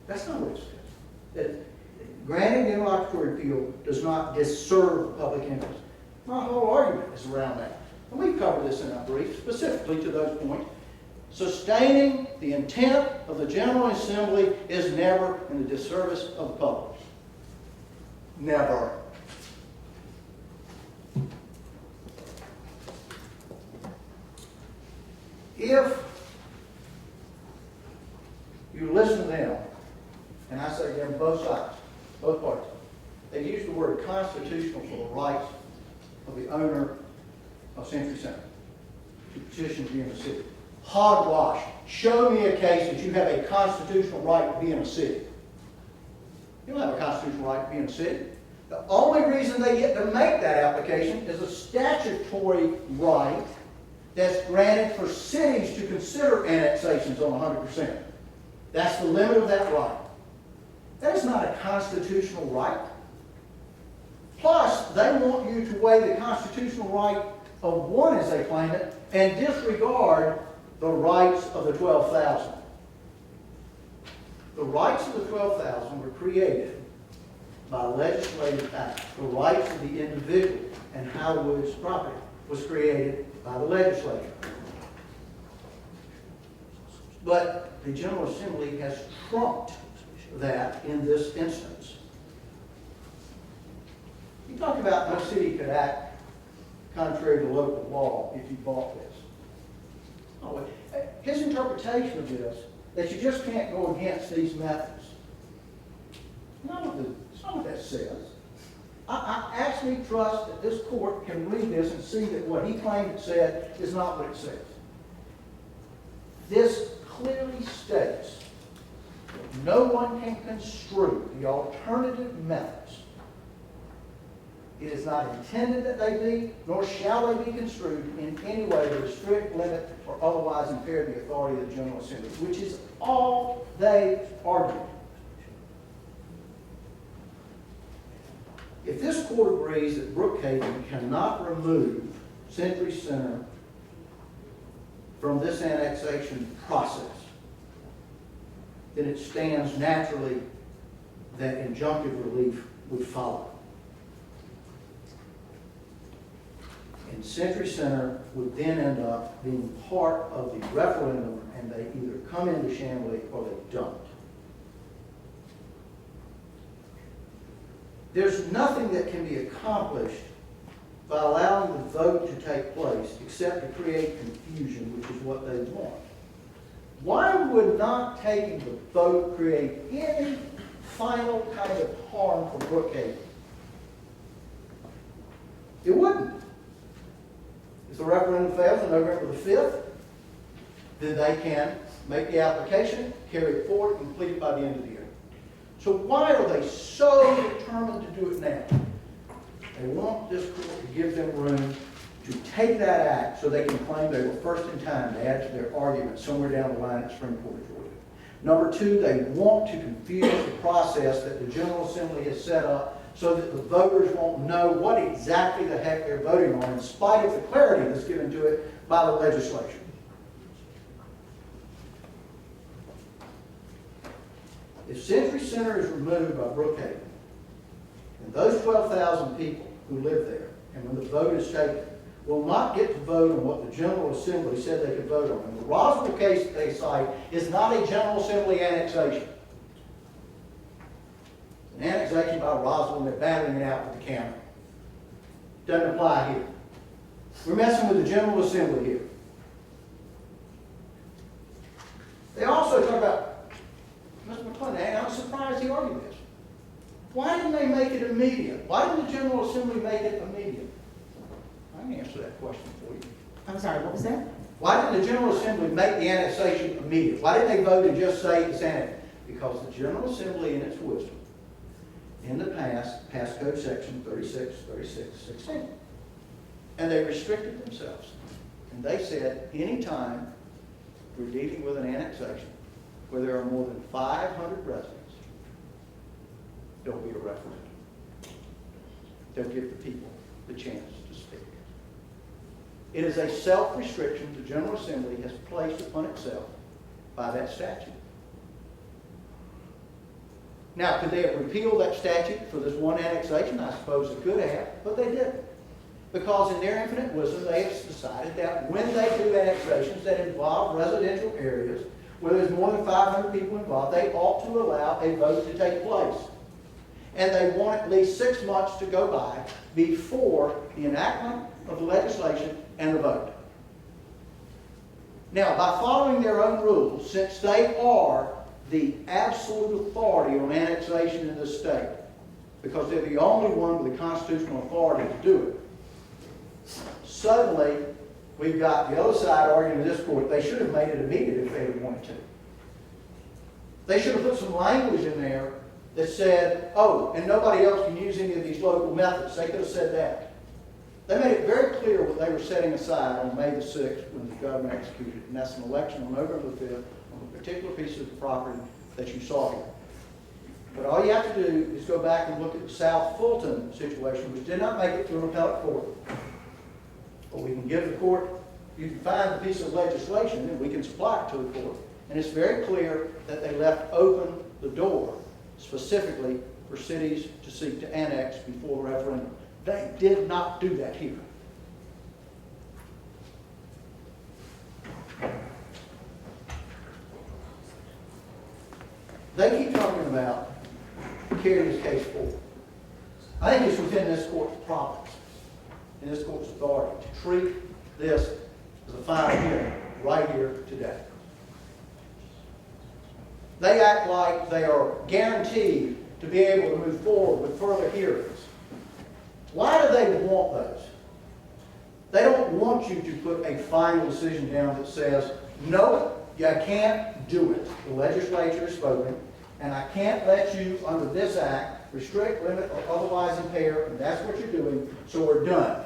That's not what it says. That granting the interlocutory appeal does not disserve the public interest. My whole argument is around that. And we've covered this in our brief, specifically to those points. Sustaining the intent of the General Assembly is never in the disservice of the public. Never. If you listen to them, and I say them both sides, both parties, they use the word constitutional for the rights of the owner of Century Center to petition to be in the city. Hogwash. Show me a case that you have a constitutional right to be in a city. You don't have a constitutional right to be in a city. The only reason they get to make that application is a statutory right that's granted for cities to consider annexations on 100%. That's the limit of that right. That is not a constitutional right. Plus, they want you to weigh the constitutional right of one, as they claim it, and disregard the rights of the 12,000. The rights of the 12,000 were created by legislative act. The rights of the individual and Howard's property was created by the legislature. But the General Assembly has trumped that in this instance. You talk about no city could act contrary to local law if you bought this. Oh, his interpretation of this, that you just can't go against these methods. That's not what that says. I actually trust that this court can read this and see that what he claimed it said is not what it says. This clearly states that no one can construe the alternative methods. It is not intended that they be, nor shall they be construed in any way to restrict, limit, or otherwise impair the authority of the General Assembly, which is all they argue. If this court agrees that Brookhaven cannot remove Century Center from this annexation process, then it stands naturally that injunctive relief would follow. And Century Center would then end up being part of the referendum, and they either come into Chamblee or they don't. There's nothing that can be accomplished by allowing the vote to take place except to create confusion, which is what they want. Why would not taking the vote create any final kind of harm for Brookhaven? It wouldn't. If the referendum fails on November the 5th, then they can make the application, carry it forward, and complete it by the end of the year. So why are they so determined to do it now? They want this court to give them room to take that act so they can claim they were first in time to add to their argument somewhere down the line at the Supreme Court of Georgia. Number two, they want to confuse the process that the General Assembly has set up so that the voters won't know what exactly the heck they're voting on, in spite of the clarity that's given to it by the legislature. If Century Center is removed by Brookhaven, and those 12,000 people who live there, and when the vote is taken, will not get to vote on what the General Assembly said they could vote on. And the Roswell case that they cite is not a General Assembly annexation. An annexation by Roswell, and they're battling it out with the county. Doesn't apply here. We're messing with the General Assembly here. They also talk about, Mr. McClendon, and I'm surprised he argued this. Why didn't they make it immediate? Why didn't the General Assembly make it immediate? I can answer that question for you. I'm sorry, what was that? Why didn't the General Assembly make the annexation immediate? Why didn't they vote and just say it's annexed? Because the General Assembly, in its wisdom, in the past, passed Code Section 363616. And they restricted themselves. And they said, anytime we're dealing with an annexation where there are more than 500 residents, there'll be a referendum. They'll give the people the chance to speak. It is a self-restriction the General Assembly has placed upon itself by that statute. Now, could they have repealed that statute for this one annexation? I suppose they could have, but they didn't. Because in their infinite wisdom, they have decided that when they do annexations that involve residential areas where there's more than 500 people involved, they ought to allow a vote to take place. And they want at least 6 months to go by before the enactment of the legislation and the vote. Now, by following their own rules, since they are the absolute authority on annexation in this state, because they're the only one with the constitutional authority to do it, suddenly we've got the other side arguing in this court they should have made it immediate if they had wanted to. They should have put some language in there that said, oh, and nobody else can use any of these local methods. They could have said that. They made it very clear what they were setting aside on May the 6th when the government executed it, and that's an election on November the 5th on a particular piece of property that you saw here. But all you have to do is go back and look at the South Fulton situation, which did not make it to an appellate court. But we can give the court, you can find the piece of legislation and we can supply it to the court. And it's very clear that they left open the door specifically for cities to seek to annex before the referendum. They did not do that here. They keep talking about carrying this case forward. I think it's within this court's province and this court's authority to treat this as a final hearing right here today. They act like they are guaranteed to be able to move forward with further hearings. Why do they want those? They don't want you to put a final decision down that says, no, you can't do it. The legislature has spoken, and I can't let you, under this act, restrict, limit, or otherwise impair, and that's what you're doing, so we're done.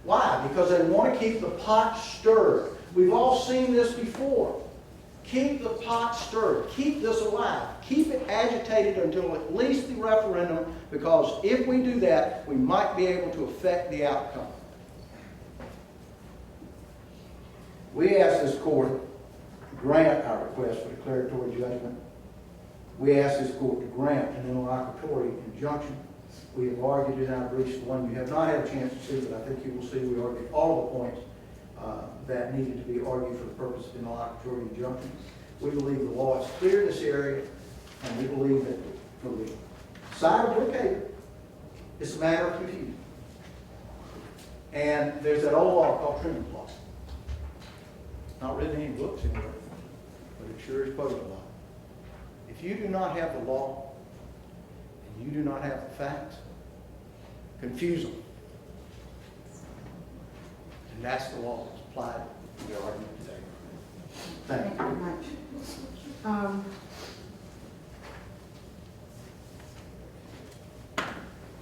Why? Because they want to keep the pot stirred. We've all seen this before. Keep the pot stirred. Keep this alive. Keep it agitated until at least the referendum, because if we do that, we might be able to affect the outcome. We ask this court to grant our request for declaratory judgment. We ask this court to grant an interlocutory injunction. We have argued in our briefs, the one you have not had a chance to see, but I think you will see we argued all the points that needed to be argued for the purpose of interlocutory injunction. We believe the law is clear in this area, and we believe that for the side of Brookhaven, it's a matter of confusion. And there's that old law called Truman's Law. Not written in any books anywhere, but it sure is quoted a lot. If you do not have the law, and you do not have the facts, confuse them. And that's the law that's applied to the argument today. Thank you. Thank you very much.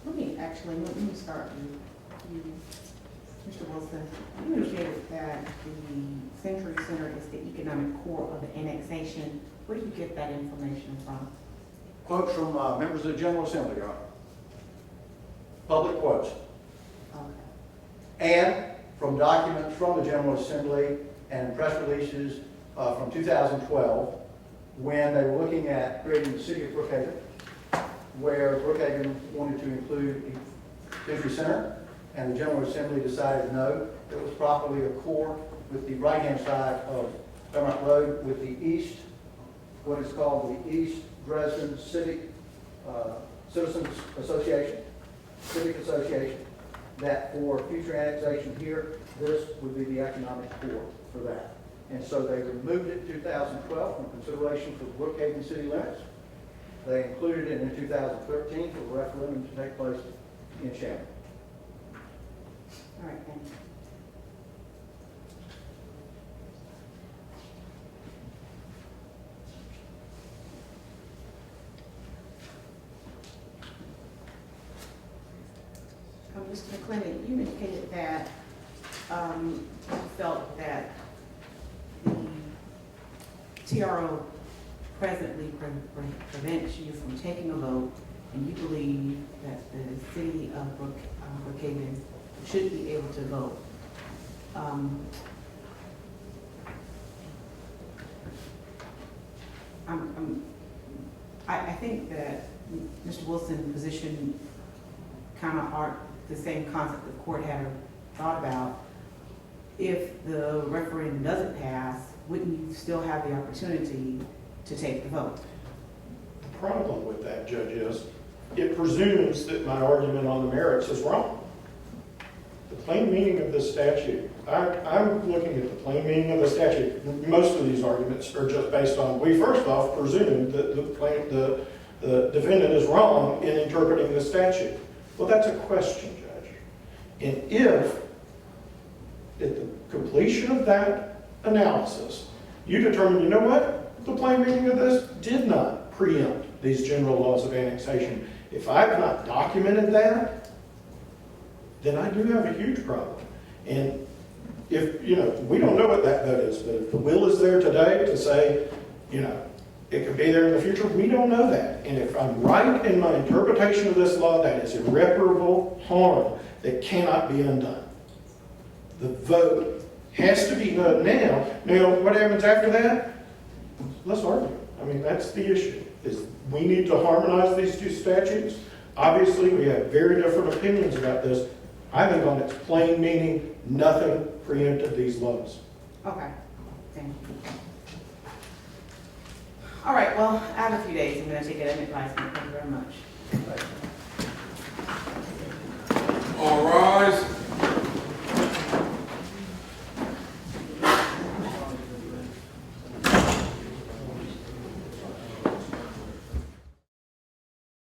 Let me actually actually, let me start with you, Mr. Wilson. You indicated that the Century Center is the economic core of the annexation. Where did you get that information from? Quotes from members of the General Assembly, Your Honor. Public quotes. Okay. And from documents from the General Assembly and press releases from 2012, when they were looking at creating the city of Brookhaven, where Brookhaven wanted to include a Century Center, and the General Assembly decided no, it was properly a core with the right-hand side of Claremont Road with the east, what is called the East Dresden Civic Association, that for future annexation here, this would be the economic core for that. And so they removed it in 2012 from consideration for Brookhaven city limits. They included it in 2013 for the referendum to take place in Chamblee. All right, thanks. Mr. McClendon, you indicated that you felt that the TRO presently prevents you from taking a vote, and you believe that the city of Brookhaven should be able to vote. I think that Mr. Wilson's position kind of are the same concept the court had thought about. If the referendum doesn't pass, wouldn't you still have the opportunity to take the vote? The problem with that, Judge, is it presumes that my argument on the merits is wrong. The plain meaning of this statute, I'm looking at the plain meaning of the statute. Most of these arguments are just based on, we first off presume that the defendant is wrong in interpreting the statute. Well, that's a question, Judge. And if, at the completion of that analysis, you determine, you know what, the plain meaning of this did not preempt these general laws of annexation. If I've not documented that, then I do have a huge problem. And if, we don't know what that vote is, but if the will is there today to say, it could be there in the future, we don't know that. And if I'm right in my interpretation of this law, that is irreparable harm that cannot be undone. The vote has to be done now. Now, what happens after that? Let's argue. I mean, that's the issue, is we need to harmonize these two statutes. Obviously, we have very different opinions about this. I think on its plain meaning, nothing preempted these laws. Okay, thank you. All right, well, I have a few days. I'm going to take it as advisement. Thank you very much. Thank you.